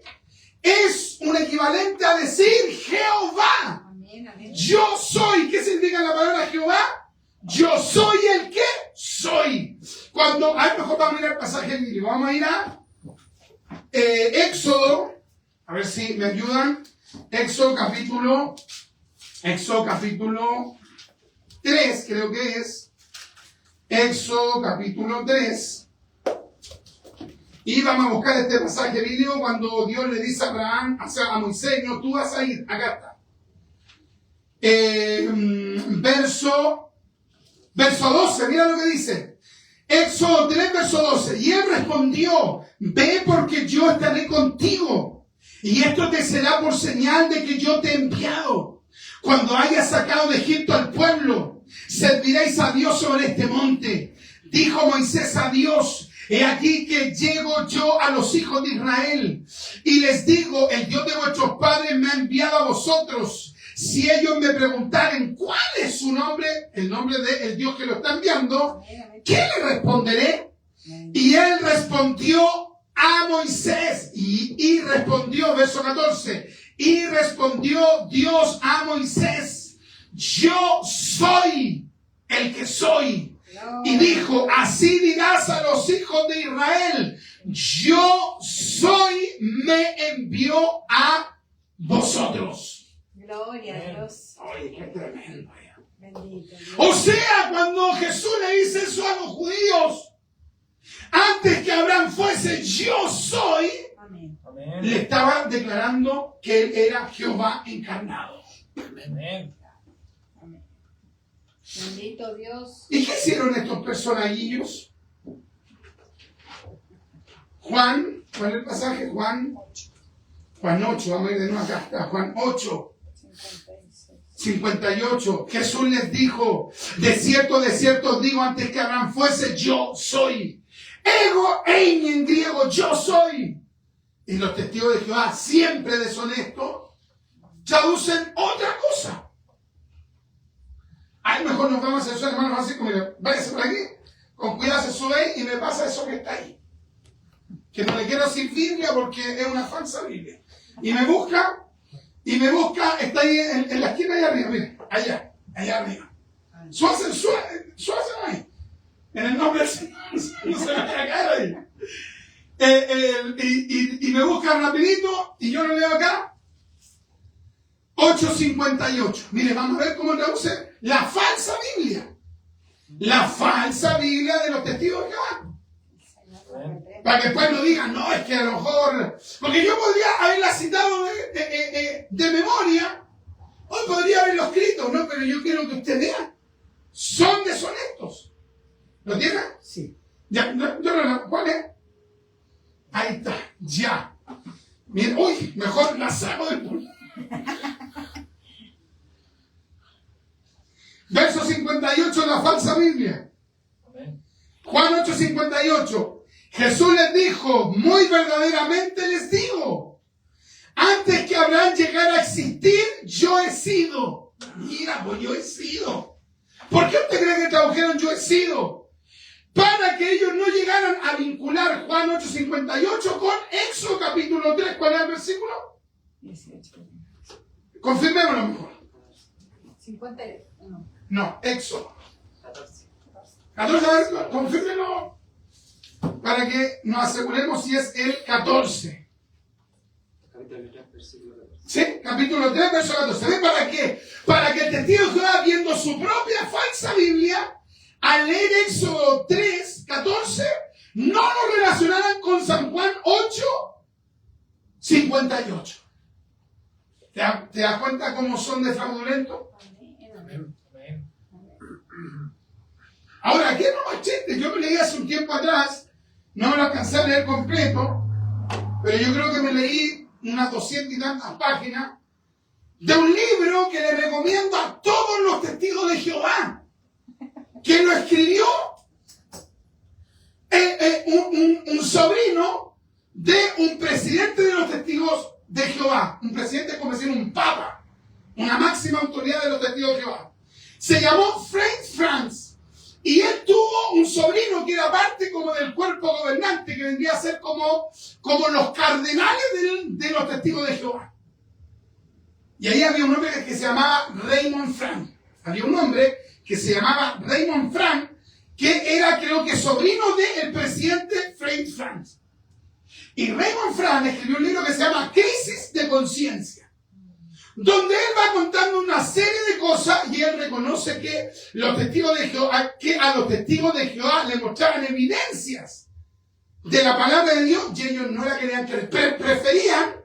es un equivalente a decir Jehová. Amén, amén. Yo soy. ¿Qué significa la palabra Jehová? Yo soy el que soy. Cuando, a ver, mejor vamos a ir al pasaje bíblico. Vamos a ir a Éxodo. A ver si me ayudan. Éxodo capítulo 3, creo que es. Éxodo capítulo 3. Y vamos a buscar este pasaje bíblico cuando Dios le dice a Abraham, o sea, a Moisés, no, tú vas a ir, acá está. Verso 12, mira lo que dice. Éxodo 3, verso 12. Y él respondió, ve porque yo estaré contigo. Y esto te será por señal de que yo te he enviado. Cuando hayas sacado de Egipto al pueblo, serviréis a Dios sobre este monte. Dijo Moisés a Dios, he aquí que llego yo a los hijos de Israel y les digo, el Dios de vuestros padres me ha enviado a vosotros. Si ellos me preguntaren cuál es su nombre, el nombre del Dios que lo está enviando, ¿qué le responderé? Y él respondió a Moisés y respondió, verso 14, y respondió Dios a Moisés, yo soy el que soy. Y dijo, así dirás a los hijos de Israel, yo soy, me envió a vosotros. Gloria a Dios. Oye, qué tremendo. Bendito Dios. O sea, cuando Jesús le dice eso a los judíos, antes que Abraham fuese yo soy, Amén. le estaba declarando que él era Jehová encarnado. Amén. Amén. Bendito Dios. ¿Y qué hicieron estos personajillos? Juan, ¿cuál es el pasaje? Juan 8, vamos a ir de nuevo acá, está Juan 8. 58. Jesús les dijo, de cierto os digo, antes que Abraham fuese, yo soy. Ego eimi en griego, yo soy. Y los testigos de Jehová, siempre deshonestos, traducen otra cosa. Ahí mejor nos vamos a hacer, hermanos, así como, mira, váyase por aquí, con cuidado se sube ahí y me pasa eso que está ahí. Que no le quiero decir Biblia porque es una falsa Biblia. Y me busca, está ahí en la esquina allá arriba, mira, allá arriba. Suácen ahí. En el nombre del Señor, no se me vaya a caer ahí. Y me busca rapidito, y yo lo leo acá. 8:58. Mire, vamos a ver cómo traduce la falsa Biblia. La falsa Biblia de los testigos de Jehová. Para que después no digan, no, es que a lo mejor... Porque yo podría haberla citado de memoria, o podría haberlo escrito, ¿no? Pero yo quiero que usted vea. Son deshonestos. ¿Lo tiene? Sí. Ya, ¿cuál es? Ahí está, ya. Mira, uy, mejor la saco del pulmón. Verso 58, la falsa Biblia. Juan 8:58. Jesús les dijo, muy verdaderamente les digo, antes que Abraham llegara a existir, yo he sido. Mira, pues yo he sido. ¿Por qué usted cree que tradujeron yo he sido? Para que ellos no llegaran a vincular Juan 8:58 con Éxodo capítulo 3. ¿Cuál es el versículo? 18. Confirmémoslo mejor. 51. No, Éxodo. 14, a ver, confírmelo para que nos aseguremos si es el 14. Sí, capítulo 3, verso 14. ¿Ven para qué? Para que el testigo de Jehová, viendo su propia falsa Biblia, al leer Éxodo 3, 14, no lo relacionaran con San Juan 8, 58. ¿Te das cuenta cómo son de fraudulentos? Amén. Ahora, aquí no más chiste. Yo me leí hace un tiempo atrás, no me lo alcancé a leer completo, pero yo creo que me leí unas 200 y tantas páginas de un libro que le recomiendo a todos los testigos de Jehová, que lo escribió un sobrino de un presidente de los testigos de Jehová. Un presidente, como decir, un papa, una máxima autoridad de los testigos de Jehová. Se llamó Franz. Y él tuvo un sobrino que era parte como del cuerpo gobernante, que vendría a ser como los cardenales de los testigos de Jehová. Y ahí había un hombre que se llamaba Raymond Frank. Había un hombre que se llamaba Raymond Frank, que era, creo que, sobrino del presidente Franz. Y Raymond Frank escribió un libro que se llama Crisis de Conciencia. donde él va contando una serie de cosas y él reconoce que los testigos de Jehová, que a los testigos de Jehová le mostraban evidencias de la palabra de Dios y ellos no la querían creer. Preferían,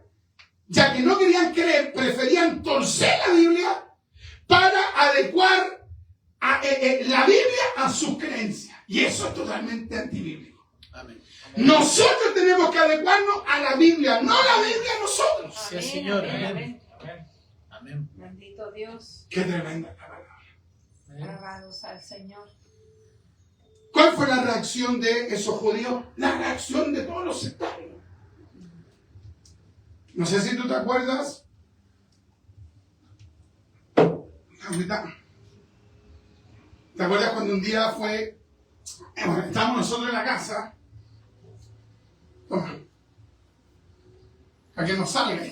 ya que no querían creer, preferían torcer la Biblia para adecuar la Biblia a sus creencias. Y eso es totalmente antibíblico. Amén. Nosotros tenemos que adecuarnos a la Biblia, no la Biblia a nosotros. Sí, Señor. Amén. Amén. Amén. Bendito Dios. Qué tremenda la palabra. Alabados al Señor. ¿Cuál fue la reacción de esos judíos? La reacción de todos los sectarios. No sé si tú te acuerdas. Agüita. ¿Te acuerdas cuando un día fue... Bueno, estábamos nosotros en la casa. Toma. Para que no salga.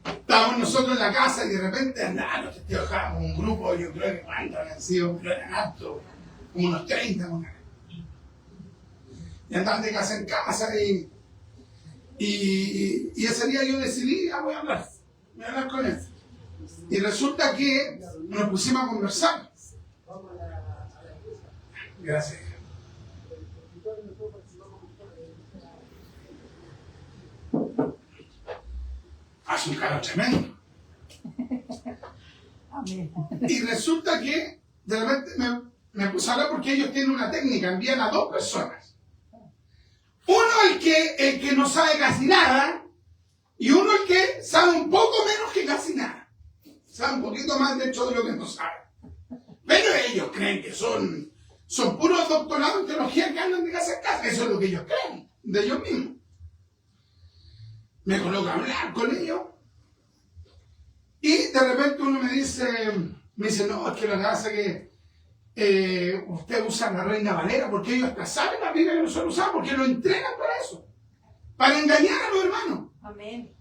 Estábamos nosotros en la casa y de repente los testigos dejábamos un grupo, yo creo que cuántos habían sido, pero eran altos, como unos 30. Y andaban de casa en casa y ese día yo decidí, voy a hablar con él. Y resulta que nos pusimos a conversar. Gracias. Hace un calor tremendo. Amén. Y resulta que de repente me puse a hablar porque ellos tienen una técnica, envían a 2 personas. Uno el que no sabe casi nada y uno el que sabe un poco menos que casi nada. Sabe un poquito más de hecho de lo que no sabe. Pero ellos creen que son puros doctorados en teología que andan de casa en casa. Eso es lo que ellos creen, de ellos mismos. Me coloco a hablar con ellos y de repente uno me dice, no, es que lo que pasa es que usted usa la Reina Valera porque ellos hasta saben la Biblia que nosotros usamos, porque lo entrenan para eso, para engañar a los hermanos. Amén.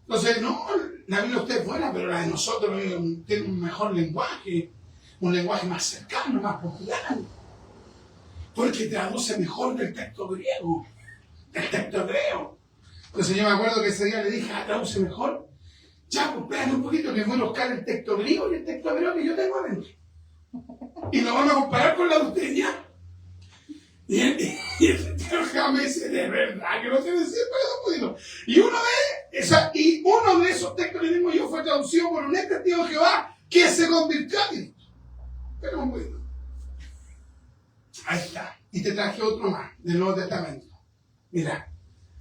Entonces, no, la Biblia de usted es buena, pero la de nosotros tiene un mejor lenguaje, un lenguaje más cercano, más popular, porque traduce mejor del texto griego, del texto hebreo. Entonces yo me acuerdo que ese día le dije, traduce mejor. Ya, pues espérate un poquito que voy a buscar el texto griego y el texto hebreo que yo tengo adentro. Y lo vamos a comparar con la de usted ya. Y el tío me dice, de verdad que no tiene siempre un poquito. Y uno de esos textos que tengo yo fue traducido por un ex testigo de Jehová que se convirtió a Cristo. Pero un poquito. Ahí está. Y te traje otro más del Nuevo Testamento. Mira.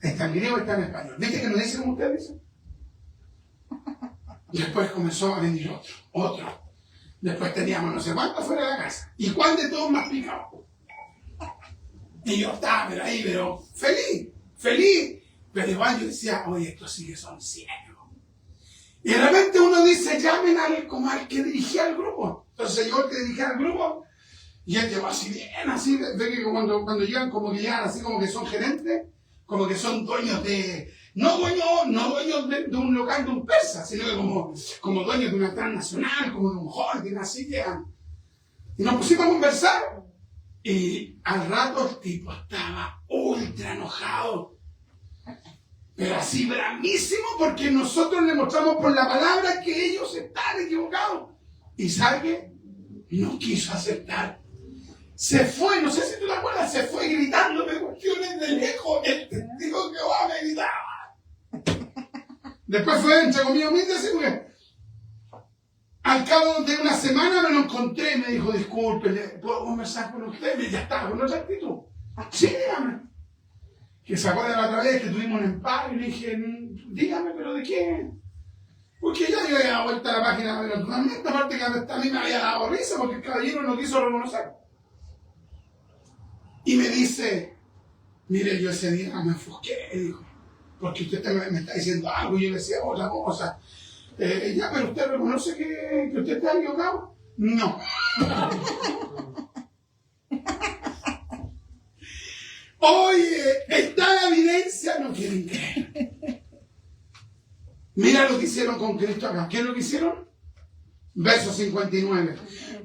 Está en griego y está en español. ¿Viste que no dicen como ustedes dicen? Después comenzó a venir otro. Después teníamos no sé cuántos fuera de la casa. ¿Y cuál de todos más picado? Y yo estaba pero feliz. Pero igual yo decía, oye, estos sí que son ciegos. Y de repente uno dice, llamen como al que dirigía el grupo. Entonces llegó el que dirigía el grupo y él llegó así bien, así, ve que cuando llegan como que llegan así como que son gerentes, como que son dueños de, no dueños de un local de un persa, sino que como dueños de una transnacional, como de un holding, así llegan. Y nos pusimos a conversar y al rato el tipo estaba ultra enojado, pero así bravísimo porque nosotros le mostramos por la palabra que ellos están equivocados. ¿Y sabe qué? No quiso aceptar. Se fue, no sé si tú te acuerdas, se fue gritando de cuestiones de lejos. El testigo que va me gritaba. Después fue, entre comillas, humilde, así porque al cabo de una semana me lo encontré y me dijo, disculpe, ¿puedo conversar con usted? Y ya estaba con otra actitud. Sí, dígame. Que se acuerda la otra vez que tuvimos un empate y le dije, dígame, ¿pero de qué? Porque ya yo había dado vuelta a la página, pero totalmente, aparte que a mí me había dado risa porque el caballero no quiso reconocer. Y me dice, mire, yo ese día me ofusqué, dijo, porque usted me está diciendo algo y yo le decía otra cosa. Ya, pero usted reconoce que usted está equivocado. No. Oye, está la evidencia, no quieren creer. Mira lo que hicieron con Cristo acá. ¿Qué es lo que hicieron? Verso 59.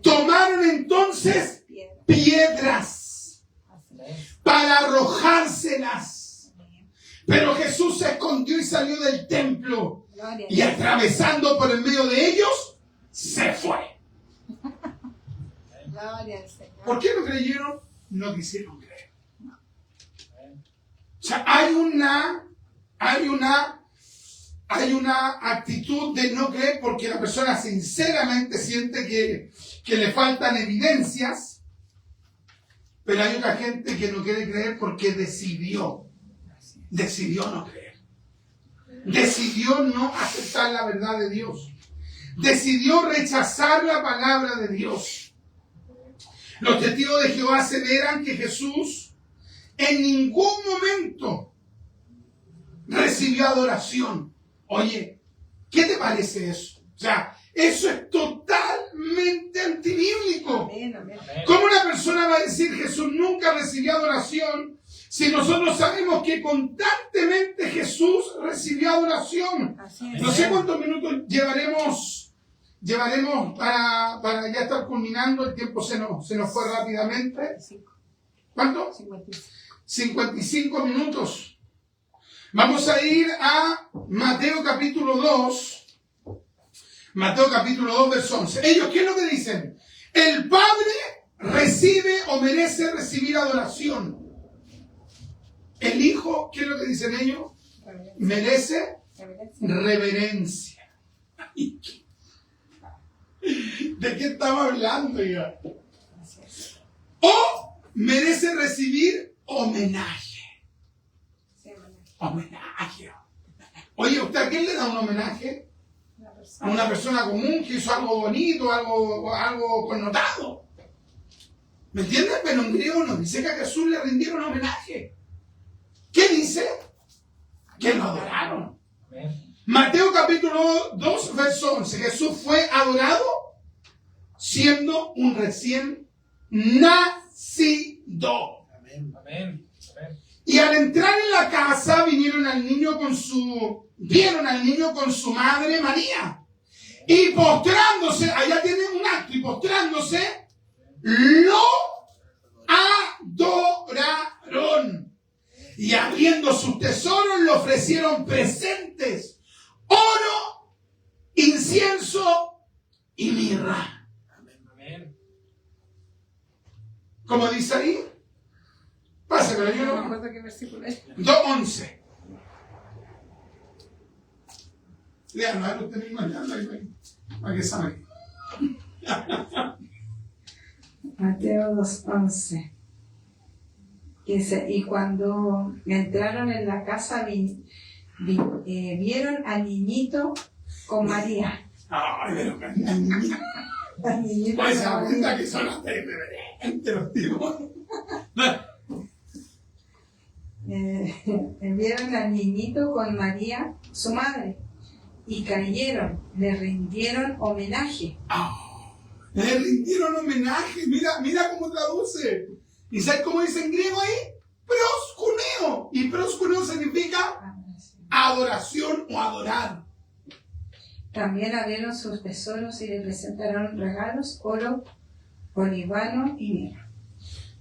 Tomaron entonces piedras para arrojárselas Pero Jesús se escondió y salió del templo. Gloria a Y Dios. atravesando por el medio de ellos, se fue. Gloria al Señor. ¿Por qué no creyeron? No quisieron creer. O sea, hay una actitud de no creer porque la persona sinceramente siente que le faltan evidencias, pero hay otra gente que no quiere creer porque decidió no creer. Decidió no aceptar la verdad de Dios. Decidió rechazar la palabra de Dios. Los testigos de Jehová aseveran que Jesús en ningún momento recibió adoración. Oye, ¿qué te parece eso? O sea, eso es totalmente antibíblico. Amén, amén. ¿Cómo una persona va a decir Jesús nunca recibió adoración si nosotros sabemos que constantemente Jesús recibió adoración? Así es. No sé cuántos minutos llevaremos para ya estar culminando. El tiempo se nos fue rápidamente. 55. ¿Cuánto? 55. 55 minutos. Vamos a ir a Mateo capítulo 2. Mateo capítulo 2, verso 11. Ellos, ¿qué es lo que dicen? El Padre recibe o merece recibir adoración. El Hijo, ¿qué es lo que dicen ellos? Reverencia. Merece Reverencia. reverencia. ¿De qué estamos hablando ya? Así es. O merece recibir homenaje. Sí, amén. Homenaje. Oye, ¿usted a quién le da un homenaje? Una A persona. una persona común que hizo algo bonito, algo connotado. ¿Me entiendes? Pero en griego nos dice que a Jesús le rindieron homenaje. ¿Qué dice? Que lo adoraron. Amén. Mateo capítulo 2, verso 11. Jesús fue adorado siendo un recién nacido. Amén. Amén. Amén. Y al entrar en la casa vieron al niño con su madre María. Y postrándose, allá tienen un acto, y postrándose, lo adoraron. Y abriendo sus tesoros le ofrecieron presentes, oro, incienso y mirra. Amén. Como dice ahí, pase, pero yo No me no. acuerdo qué versículo es. 2:11. Leanlo, a usted mismo, leanlo ahí, para que sabe. Mateo 2:11. Dice, y cuando entraron en la casa vieron al niñito con María. Ay, pero que al niñito. Al niñito Pues con se da María. cuenta que son hasta irreverentes los tipos. Vieron al niñito con María, su madre, y cayeron, le rindieron homenaje. Le rindieron homenaje. Mira cómo traduce. ¿Y sabes cómo dice en griego ahí? Proskuneo. Y proskuneo significa adoración o adorar. También abrieron sus tesoros y le presentaron regalos, oro, olivano y mirra.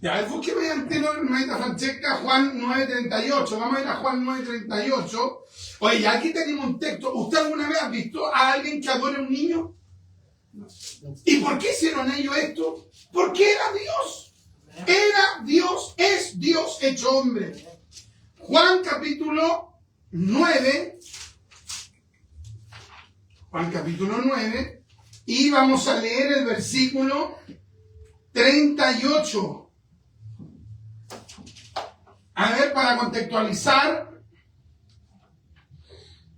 Ya, búsqueme anterior, hermanita Francesca, Juan 9:38. Vamos a ir a Juan 9:38. Oye, aquí tenemos un texto. ¿Usted alguna vez ha visto a alguien que adore a un niño? ¿Y por qué hicieron ellos esto? Porque era Dios. Era Dios, es Dios hecho hombre. Juan capítulo 9. Juan capítulo 9. Y vamos a leer el versículo 38. A ver, para contextualizar,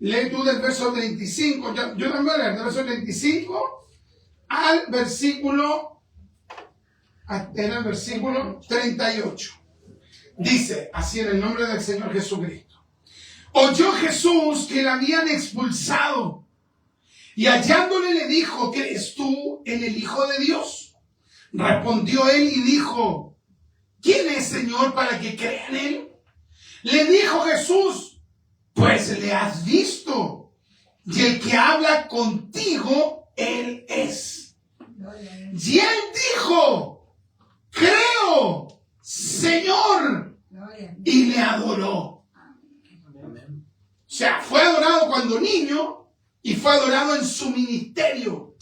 lee tú del verso 35. Yo también voy a leer del verso 35 al versículo, en el versículo 38. Dice, así en el nombre del Señor Jesucristo. Oyó Jesús que la habían expulsado y hallándole le dijo, ¿crees tú en el Hijo de Dios? Respondió él y dijo, ¿quién es, Señor, para que crea en él? Le dijo Jesús, pues le has visto, y el que habla contigo, él es. Y él dijo, creo, Señor, y le adoró. cuando niño y fue adorado en su ministerio.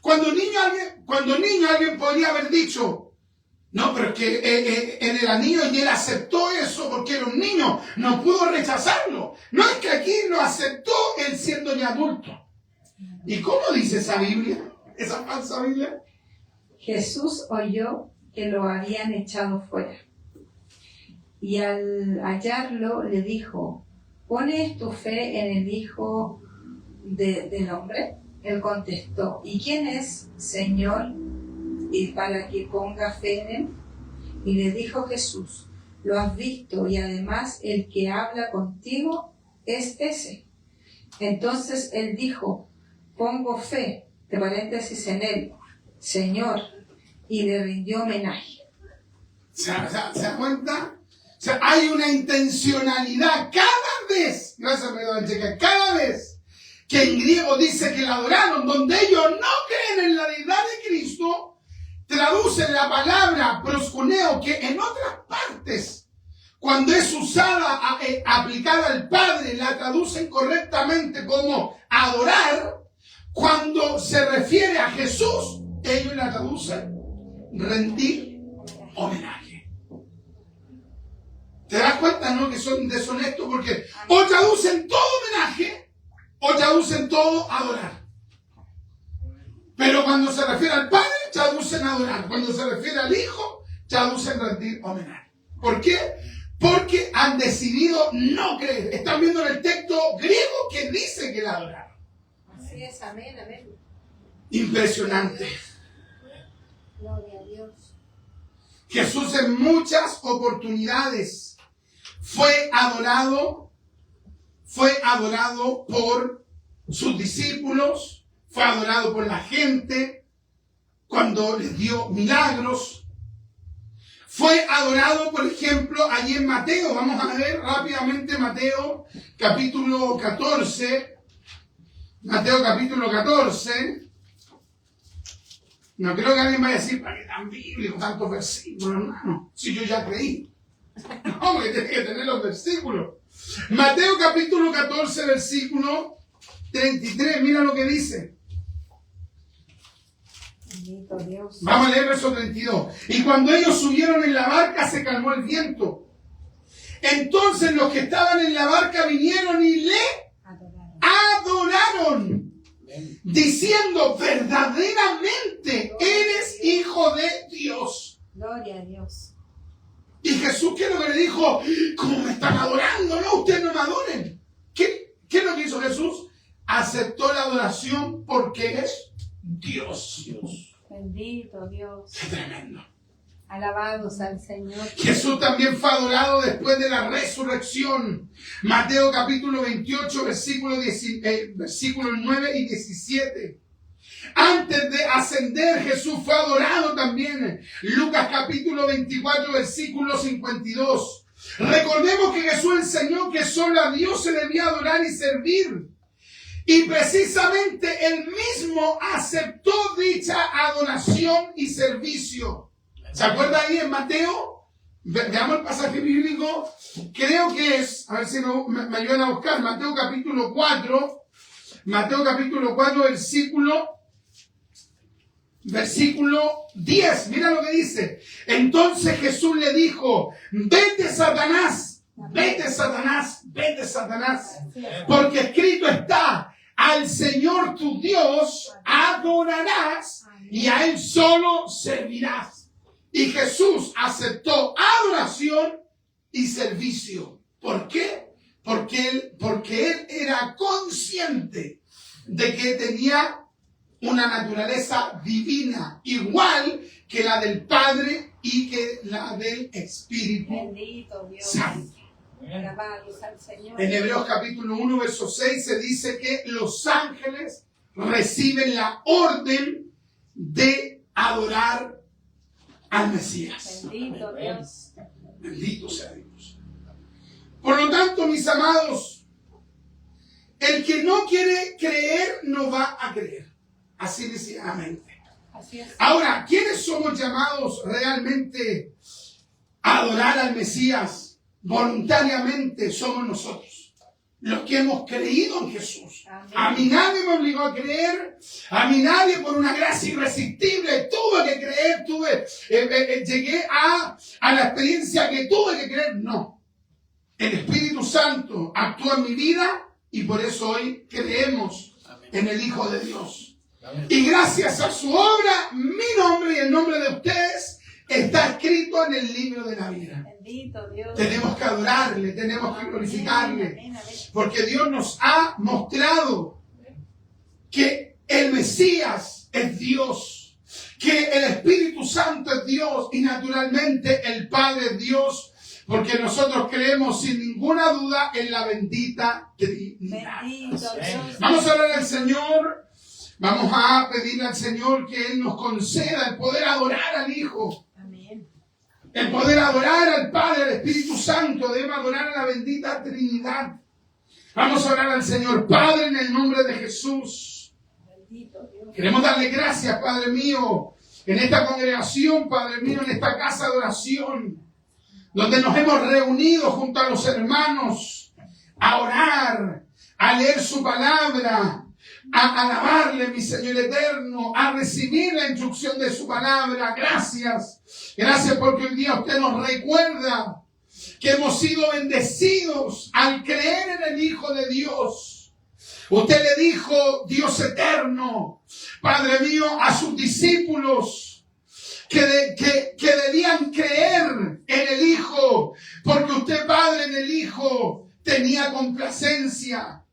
Cuando niño alguien podría haber dicho, no, pero es que él era niño y él aceptó eso porque era un niño, no pudo rechazarlo. No, es que aquí lo aceptó él siendo ya adulto. ¿Y cómo dice esa Biblia? Esa falsa Biblia. Jesús oyó que lo habían echado fuera. Y al hallarlo le dijo, ¿pones tu fe en el Hijo del Hombre? Él contestó, ¿y quién es, Señor, y para que ponga fe en él? Y le dijo Jesús, lo has visto, y además el que habla contigo es ese. Entonces él dijo, pongo fe, de paréntesis, en él, Señor, y le rindió homenaje. ¿Se da cuenta? O sea, hay una intencionalidad cada vez, gracias a Checa, cada vez que en griego dice que la adoraron, donde ellos no creen en la deidad de Cristo, traducen la palabra proskuneo, que en otras partes, cuando es usada, aplicada al Padre, la traducen correctamente como adorar. Cuando se refiere a Jesús, ellos la traducen rendir homenaje. ¿Te das cuenta, no? Que son deshonestos porque o traducen todo homenaje o traducen todo adorar. Pero cuando se refiere al Padre, traducen adorar. Cuando se refiere al Hijo, traducen rendir homenaje. ¿Por qué? Porque han decidido no creer. Están viendo en el texto griego que dice que la adoraron. Así es, amén, amén. Impresionante. Gloria a Dios. Jesús en muchas oportunidades fue adorado por sus discípulos, fue adorado por la gente cuando les dio milagros. Fue adorado, por ejemplo, allí en Mateo. Vamos a ver rápidamente Mateo capítulo 14. Mateo capítulo 14. No creo que alguien vaya a decir, ¿para qué tan bíblico, tantos versículos, hermano? Si yo ya creí. No, porque tiene que tener los versículos. Mateo capítulo 14, versículo 33, mira lo que dice. Bendito Dios. Vamos a leer verso 32. Y cuando ellos subieron en la barca, se calmó el viento. Entonces los que estaban en la barca vinieron y le adoraron, diciendo, verdaderamente eres hijo de Dios. Gloria a Dios. Y Jesús, ¿qué es lo que le dijo? ¿Cómo me están adorando? No, ustedes no me adoren. ¿Qué es lo que hizo Jesús? Aceptó la adoración porque es Dios. Bendito Dios. Qué tremendo. Alabados al Señor. Jesús también fue adorado después de la resurrección. Mateo capítulo 28, versículos 9 y 17. Antes de ascender, Jesús fue adorado también. Lucas capítulo 24, versículo 52. Recordemos que Jesús enseñó que solo a Dios se debía adorar y servir. Y precisamente Él mismo aceptó dicha adoración y servicio. ¿Se acuerda ahí en Mateo? Veamos el pasaje bíblico. Creo que es, a ver si me ayudan a buscar, Mateo capítulo 4, versículo 10. Mira lo que dice. Entonces Jesús le dijo, vete Satanás, porque escrito está, al Señor tu Dios adorarás y a Él solo servirás. Y Jesús aceptó adoración y servicio. ¿Por qué? Porque él era consciente de que tenía una naturaleza divina, igual que la del Padre y que la del Espíritu Bendito Dios. Santo. Alabados al Señor. En Hebreos capítulo 1, verso 6 se dice que los ángeles reciben la orden de adorar al Mesías. Bendito Dios. Bendito sea Dios. Por lo tanto, mis amados, el que no quiere creer no va a creer. Así sencillamente. Así es. Ahora, ¿quiénes somos llamados realmente a adorar al Mesías? Voluntariamente somos nosotros. los que hemos creído en Jesús. Amén. A mí nadie me obligó a creer, a mí nadie por una gracia irresistible tuve que creer, llegué a la experiencia que tuve que creer. No, el Espíritu Santo actuó en mi vida y por eso hoy creemos en el Hijo de Dios. Amén. Y gracias a su obra, mi nombre y el nombre de ustedes está escrito en el libro de la vida. Bendito Dios. Tenemos que adorarle, tenemos que glorificarle, Amén, amén. porque Dios nos ha mostrado que el Mesías es Dios, que el Espíritu Santo es Dios y naturalmente el Padre es Dios, porque nosotros creemos sin ninguna duda en la bendita Trinidad. Bendito Dios. Vamos a orar al Señor, vamos a pedirle al Señor que Él nos conceda el poder adorar al Hijo. Amén. El poder adorar al Padre, al Espíritu Santo, debe adorar a la bendita Trinidad. Vamos a orar al Señor. Padre, en el nombre de Jesús. Bendito Dios. Queremos darle gracias, Padre mío, en esta congregación, Padre mío, en esta casa de oración, donde nos hemos reunido junto a los hermanos a orar, a leer su palabra, a alabarle, mi Señor eterno, a recibir la instrucción de su palabra. Gracias. Gracias porque hoy día usted nos recuerda que hemos sido bendecidos al creer en el Hijo de Dios. Usted le dijo, Dios eterno, Padre mío, a sus discípulos que debían creer en el Hijo, porque usted, Padre, en el Hijo tenía complacencia.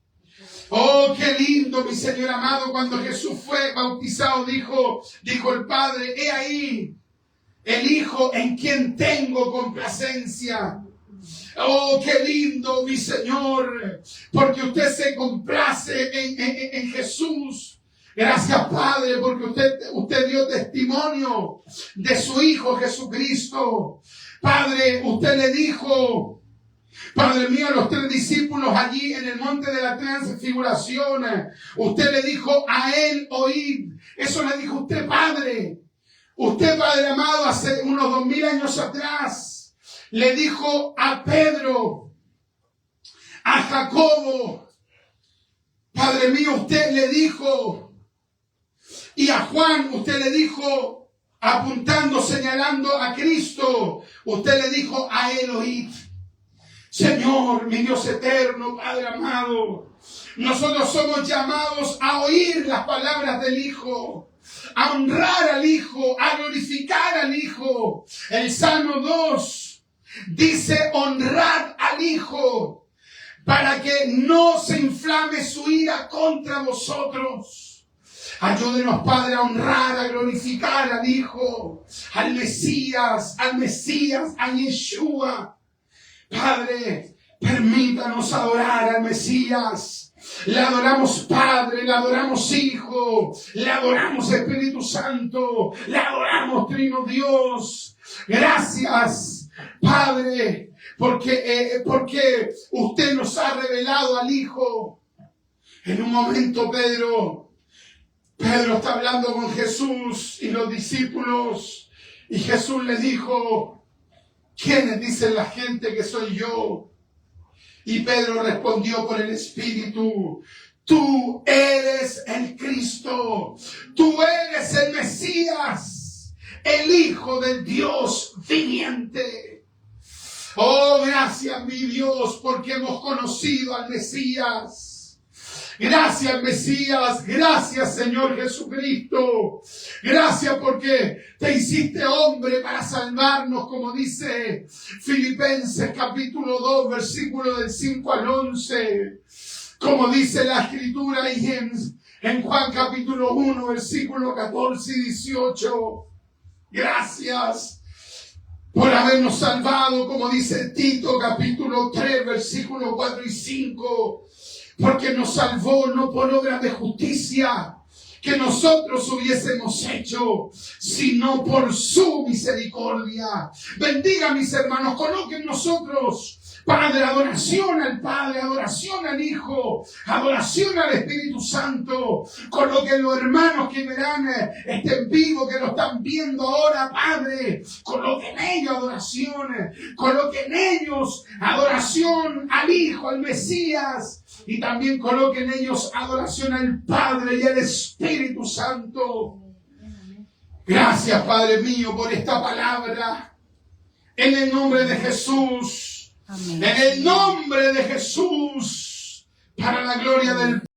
Oh, qué lindo, mi Señor amado, cuando Jesús fue bautizado, dijo el Padre, he ahí el Hijo en quien tengo complacencia. Oh, qué lindo, mi Señor, porque usted se complace en Jesús. Gracias, Padre, porque usted dio testimonio de su Hijo Jesucristo. Padre, usted le dijo, Padre mío, a los 3 discípulos allí en el monte de la transfiguración, usted le dijo, a él oíd. Eso le dijo usted, Padre. Usted, Padre amado, hace unos 2000 años atrás, le dijo a Pedro, a Jacobo, Padre mío, usted le dijo, y a Juan, usted le dijo, apuntando, señalando a Cristo, usted le dijo, a él oíd. Señor, mi Dios eterno, Padre amado, nosotros somos llamados a oír las palabras del Hijo, a honrar al Hijo, a glorificar al Hijo. El Salmo 2 dice, honrad al Hijo, para que no se inflame su ira contra vosotros. Ayúdenos, Padre, a honrar, a glorificar al Hijo, al Mesías, a Yeshua. Padre, permítanos adorar al Mesías. Le adoramos Padre, le adoramos Hijo, le adoramos Espíritu Santo, le adoramos Trino Dios. Gracias, Padre, porque usted nos ha revelado al Hijo. En un momento Pedro está hablando con Jesús y los discípulos, y Jesús le dijo, ¿quiénes dicen la gente que soy yo? Y Pedro respondió por el Espíritu, tú eres el Cristo, tú eres el Mesías, el Hijo del Dios viviente. Oh, gracias, mi Dios, porque hemos conocido al Mesías. Gracias, Mesías. Gracias, Señor Jesucristo. Gracias porque te hiciste hombre para salvarnos, como dice Filipenses capítulo 2, versículo del 5 al 11. Como dice la Escritura y en Juan capítulo 1, versículo 14 y 18. Gracias por habernos salvado, como dice Tito capítulo 3, versículo 4 y 5. Porque nos salvó no por obras de justicia que nosotros hubiésemos hecho, sino por su misericordia. Bendiga, mis hermanos, coloquen nosotros, Padre, adoración al Padre, adoración al Hijo, adoración al Espíritu Santo. Coloquen los hermanos que verán este en vivo, que lo están viendo ahora, Padre. Coloquen ellos adoración. Coloquen ellos adoración al Hijo, al Mesías. Y también coloquen ellos adoración al Padre y al Espíritu Santo. Gracias, Padre mío, por esta palabra. En el nombre de Jesús. Amén. En el nombre de Jesús, para la gloria del